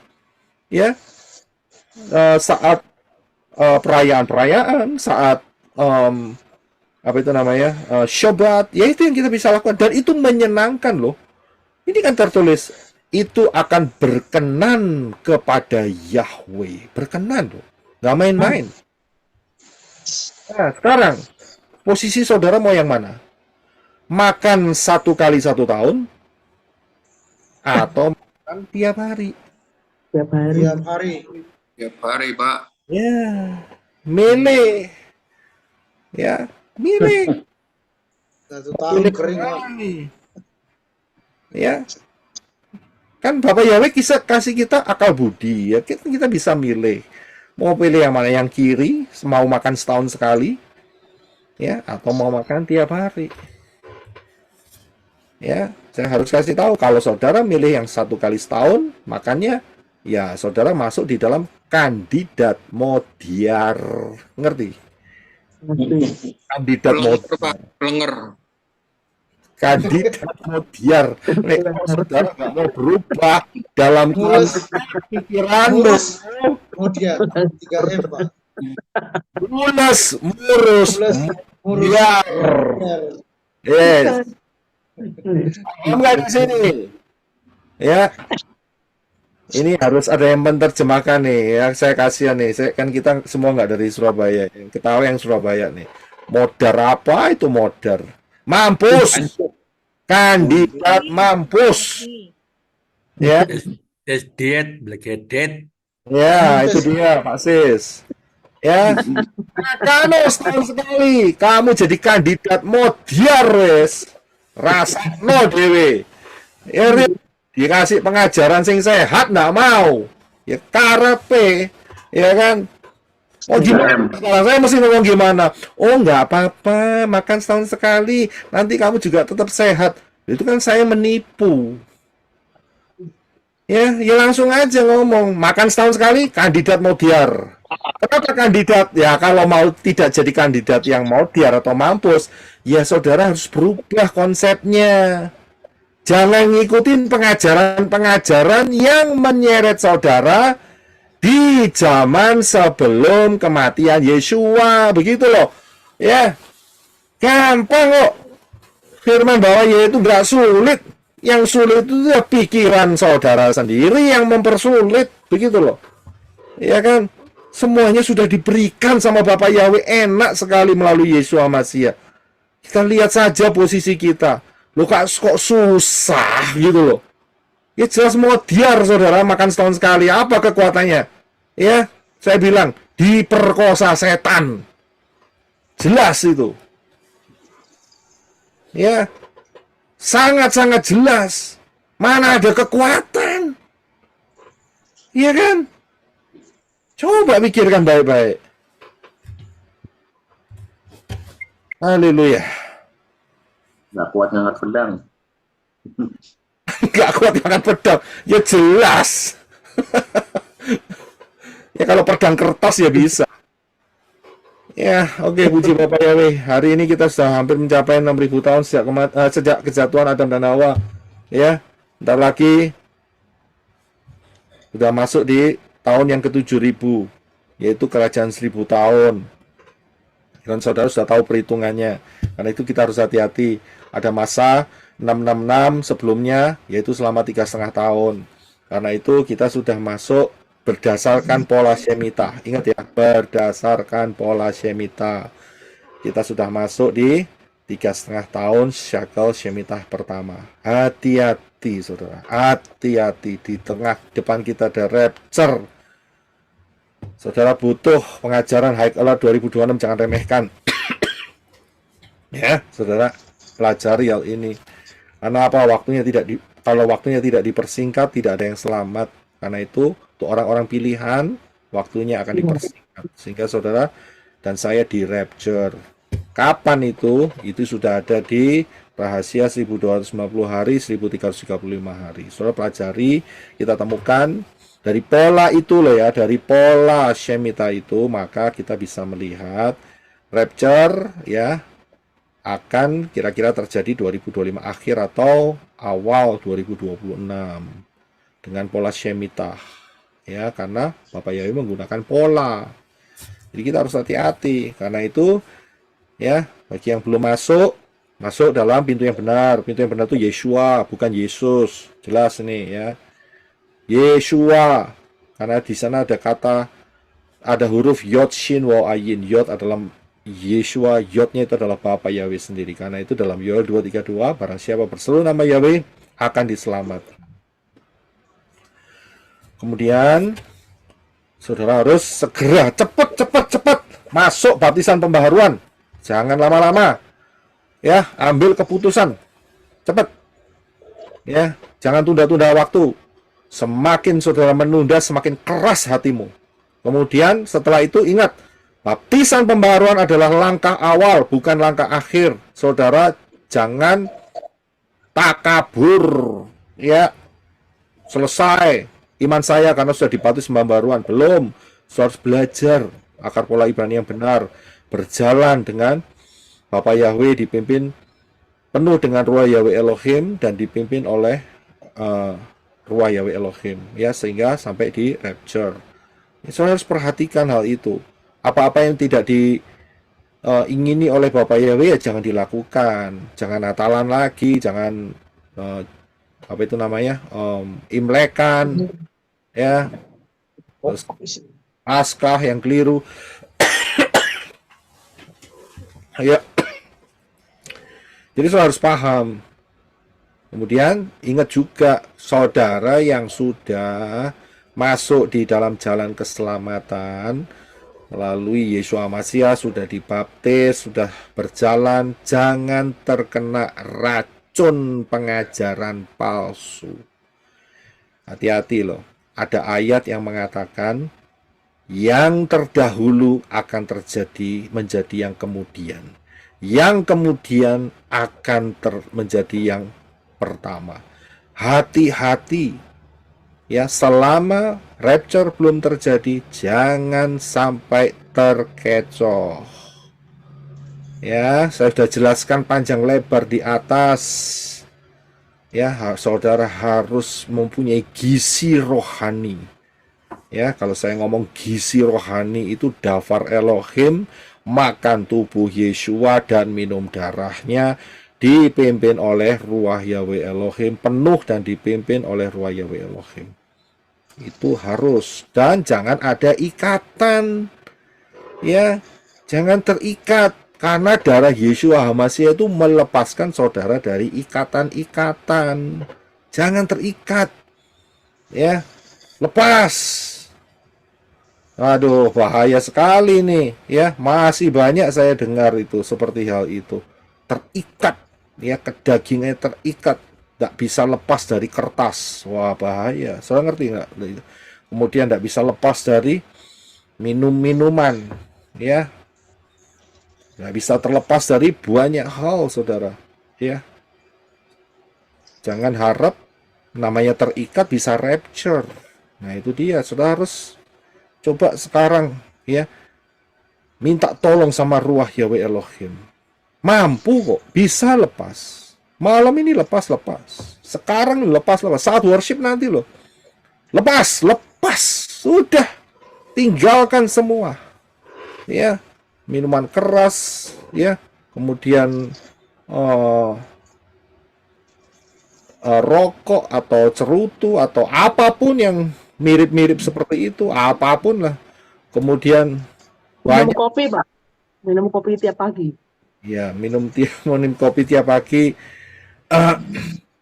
Ya saat perayaan-perayaan, saat apa itu namanya, Shabbat. Ya itu yang kita bisa lakukan. Dan itu menyenangkan loh. Ini kan tertulis, itu akan berkenan kepada Yahweh. Berkenan loh. Nggak main-main. Nah, sekarang, posisi saudara mau yang mana? Makan 1 kali 1 tahun? Atau makan tiap hari? Tiap hari. Tiap hari. Tiap hari, Pak. Ya, milih. Ya, milih. 1 tahun kering. Ya, kan Bapak Yahweh kasih kita akal budi ya, kita bisa milih mau pilih yang mana, yang kiri mau makan setahun sekali ya, atau mau makan tiap hari ya. Saya harus kasih tahu, kalau saudara milih yang 1 kali setahun makannya, ya saudara masuk di dalam kandidat modiar, ngerti? Kandidat modiar, kandidat modiar. Kalau saudara nggak mau berubah dalam pikiran, Modiar 3M, Pak. Lunas, murus, modiar. Yes. Enggak di sini. Ya. Ini harus ada yang menerjemahkan nih ya. Saya kasihan nih. Kan kita semua nggak dari Surabaya. Ketahui yang Surabaya nih. Modar apa itu modar? Mampus. Kandidat mampus. Ya. Diet, blegedet. Ya, itu dia, Pak Sis. Ya. Kamu setahun sekali, kamu jadi kandidat modiar, wes. Rasakno dhewe. Ya, dikasih pengajaran sing sehat nggak mau. Ya karepe, ya kan? Oh gimana? Saya mesti ngomong gimana? Oh nggak apa-apa, makan setahun sekali, nanti kamu juga tetap sehat. Itu kan saya menipu. Ya langsung aja ngomong, makan setahun sekali, kandidat modiar. Kenapa kandidat? Ya kalau mau tidak jadi kandidat yang modiar atau mampus, ya saudara harus berubah konsepnya. Jangan ngikutin pengajaran-pengajaran yang menyeret saudara di zaman sebelum kematian Yeshua, begitu loh. Ya, gampang kok. Firman bahwa yaitu nggak sulit. Yang sulit itu ya pikiran saudara sendiri yang mempersulit, begitu loh. Ya kan? Semuanya sudah diberikan sama Bapak Yahweh enak sekali melalui Yeshua Masya. Kita lihat saja posisi kita. Loh kok susah gitu loh. Ya jelas modiar saudara, makan setahun sekali. Apa kekuatannya? Ya, saya bilang diperkosa setan. Jelas itu. Ya, sangat-sangat jelas. Mana ada kekuatan? Iya kan? Coba pikirkan baik-baik. Haleluya. Nggak kuat ngangkat pedang. Nggak kuat ngangkat pedang. Ya jelas. Ya kalau pedang kertas ya bisa. Ya, oke, puji Bapak Yahweh. Hari ini kita sudah hampir mencapai 6.000 tahun sejak kejatuhan Adam dan Hawa. Ya, bentar lagi Sudah masuk di tahun yang ke-7000, yaitu kerajaan 1000 tahun. Dan saudara sudah tahu perhitungannya. Karena itu kita harus hati-hati. Ada masa 666 sebelumnya, yaitu selama 3,5 tahun. Karena itu kita sudah masuk berdasarkan pola Shemitah. Ingat ya, berdasarkan pola Shemitah. Kita sudah masuk di 3,5 tahun Shekel Shemitah pertama. Hati-hati saudara, hati-hati. Di depan kita ada rapture. Saudara butuh pengajaran High Alert 2026, jangan remehkan. Ya, saudara, pelajari hal ini. Karena apa? Kalau waktunya tidak dipersingkat, tidak ada yang selamat. Karena itu, untuk orang-orang pilihan, waktunya akan dipersingkat. Sehingga saudara dan saya di rapture. Kapan itu? Itu sudah ada di rahasia 1250 hari, 1335 hari. Saudara pelajari, kita temukan dari pola itu loh ya, dari pola Shemitah itu, maka kita bisa melihat rapture ya akan kira-kira terjadi 2025 akhir atau awal 2026 dengan pola Shemitah ya, karena Bapak Yahweh menggunakan pola. Jadi kita harus hati-hati. Karena itu ya, bagi yang belum masuk dalam pintu yang benar. Pintu yang benar itu Yeshua, bukan Yesus. Jelas ini ya. Yeshua, karena di sana ada huruf Yod, Shin, Waw, Ayin. Yod adalah Yeshua, Yodnya itu adalah Bapa Yahweh sendiri. Karena itu dalam Yoel 2:32, barang siapa berseru nama Yahweh akan diselamatkan. Kemudian saudara harus segera, cepat masuk baptisan pembaharuan. Jangan lama-lama. Ya, ambil keputusan. Cepat. Ya, jangan tunda-tunda waktu. Semakin saudara menunda, semakin keras hatimu. Kemudian setelah itu ingat, baptisan pembaharuan adalah langkah awal, bukan langkah akhir. Saudara jangan takabur. Ya, selesai iman saya karena sudah dibaptis pembaharuan. Belum. Saudara harus belajar akar pola Ibrani yang benar. Berjalan dengan Bapak Yahweh, dipimpin penuh dengan Ruah Yahweh Elohim dan dipimpin oleh Ruah Yahweh Elohim ya, sehingga sampai di rapture. Saudara harus perhatikan hal itu. Apa-apa yang tidak diingini oleh Bapak Yahweh ya jangan dilakukan. Jangan Natalan lagi, jangan apa itu namanya? Imlekan ya. Terus Paskah yang keliru. Ya. Jadi saudara harus paham. Kemudian ingat juga saudara yang sudah masuk di dalam jalan keselamatan melalui Yeshua Masiah, sudah dibaptis, sudah berjalan, jangan terkena racun pengajaran palsu. Hati-hati loh. Ada ayat yang mengatakan yang terdahulu akan menjadi yang kemudian. Yang kemudian akan menjadi yang pertama. Hati-hati ya, selama rapture belum terjadi, jangan sampai terkecoh. Ya, saya sudah jelaskan panjang lebar di atas. Ya, saudara harus mempunyai gizi rohani. Ya, kalau saya ngomong gizi rohani itu dafar Elohim, makan tubuh Yeshua dan minum darahnya, dipimpin oleh Ruah Yahweh Elohim, penuh dan dipimpin oleh Ruah Yahweh Elohim. Itu harus, dan jangan ada ikatan. Ya, jangan terikat, karena darah Yeshua HaMashiach itu melepaskan saudara dari ikatan-ikatan. Jangan terikat. Ya, lepas. Aduh, bahaya sekali nih, ya. Masih banyak saya dengar itu seperti hal itu. Terikat, ya, kedagingnya terikat, nggak bisa lepas dari kertas. Wah, bahaya. Saudara ngerti nggak? Kemudian nggak bisa lepas dari minuman, ya. Nggak bisa terlepas dari banyak hal, saudara. Ya, jangan harap namanya terikat bisa rapture. Nah, itu dia. Saudara harus coba sekarang ya, minta tolong sama Ruah Yahweh Elohim. Mampu kok, bisa lepas. Malam ini lepas. Sekarang lepas. Saat worship nanti loh. Lepas, lepas, sudah, tinggalkan semua, ya, minuman keras, ya, kemudian rokok atau cerutu atau apapun yang mirip-mirip seperti itu, apapun lah. Kemudian Minum banyak, kopi, Pak. Minum kopi tiap pagi. ya, minum kopi tiap pagi.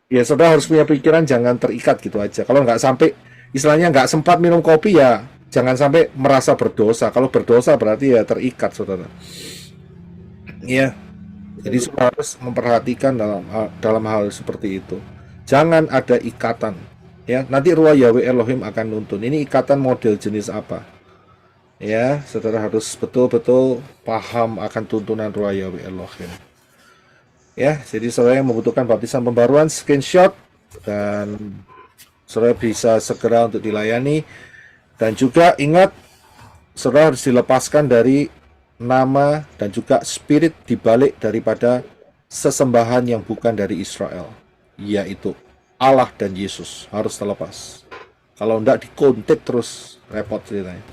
Ya, saudara harus punya pikiran jangan terikat gitu aja. Kalau nggak sampai, istilahnya nggak sempat minum kopi ya, jangan sampai merasa berdosa. Kalau berdosa berarti ya terikat, saudara. Ya, jadi saudara harus memperhatikan dalam hal seperti itu. Jangan ada ikatan. Ya, nanti Ruah Yahweh Elohim akan nuntun. Ini ikatan model jenis apa? Ya, saudara harus betul-betul paham akan tuntunan Ruah Yahweh Elohim. Ya, jadi saudara yang membutuhkan baptisan pembaruan, screenshot dan saudara bisa segera untuk dilayani. Dan juga ingat, saudara harus dilepaskan dari nama dan juga spirit dibalik daripada sesembahan yang bukan dari Israel, yaitu Allah dan Yesus harus terlepas. Kalau enggak dikontek terus, repot ceritanya.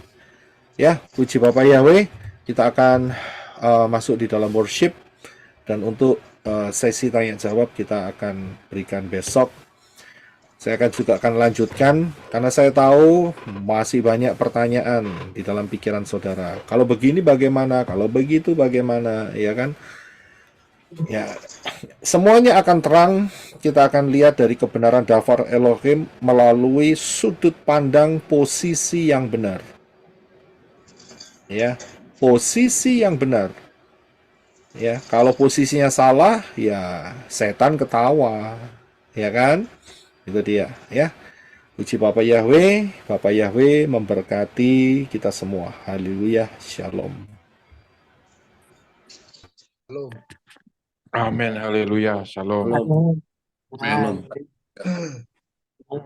Ya, puji Bapak Yahweh, kita akan masuk di dalam worship, dan untuk sesi tanya jawab kita akan berikan besok. Saya akan lanjutkan karena saya tahu masih banyak pertanyaan di dalam pikiran saudara. Kalau begini bagaimana? Kalau begitu bagaimana? Ya kan? Ya, semuanya akan terang. Kita akan lihat dari kebenaran Davar Elohim melalui sudut pandang posisi yang benar. Ya, posisi yang benar. Ya, kalau posisinya salah, ya setan ketawa, ya kan? Itu dia, ya. Puji Bapak Yahweh memberkati kita semua. Haleluya, shalom. Halo. Amin, haleluya, shalom. Shalom. Amin. Shalom.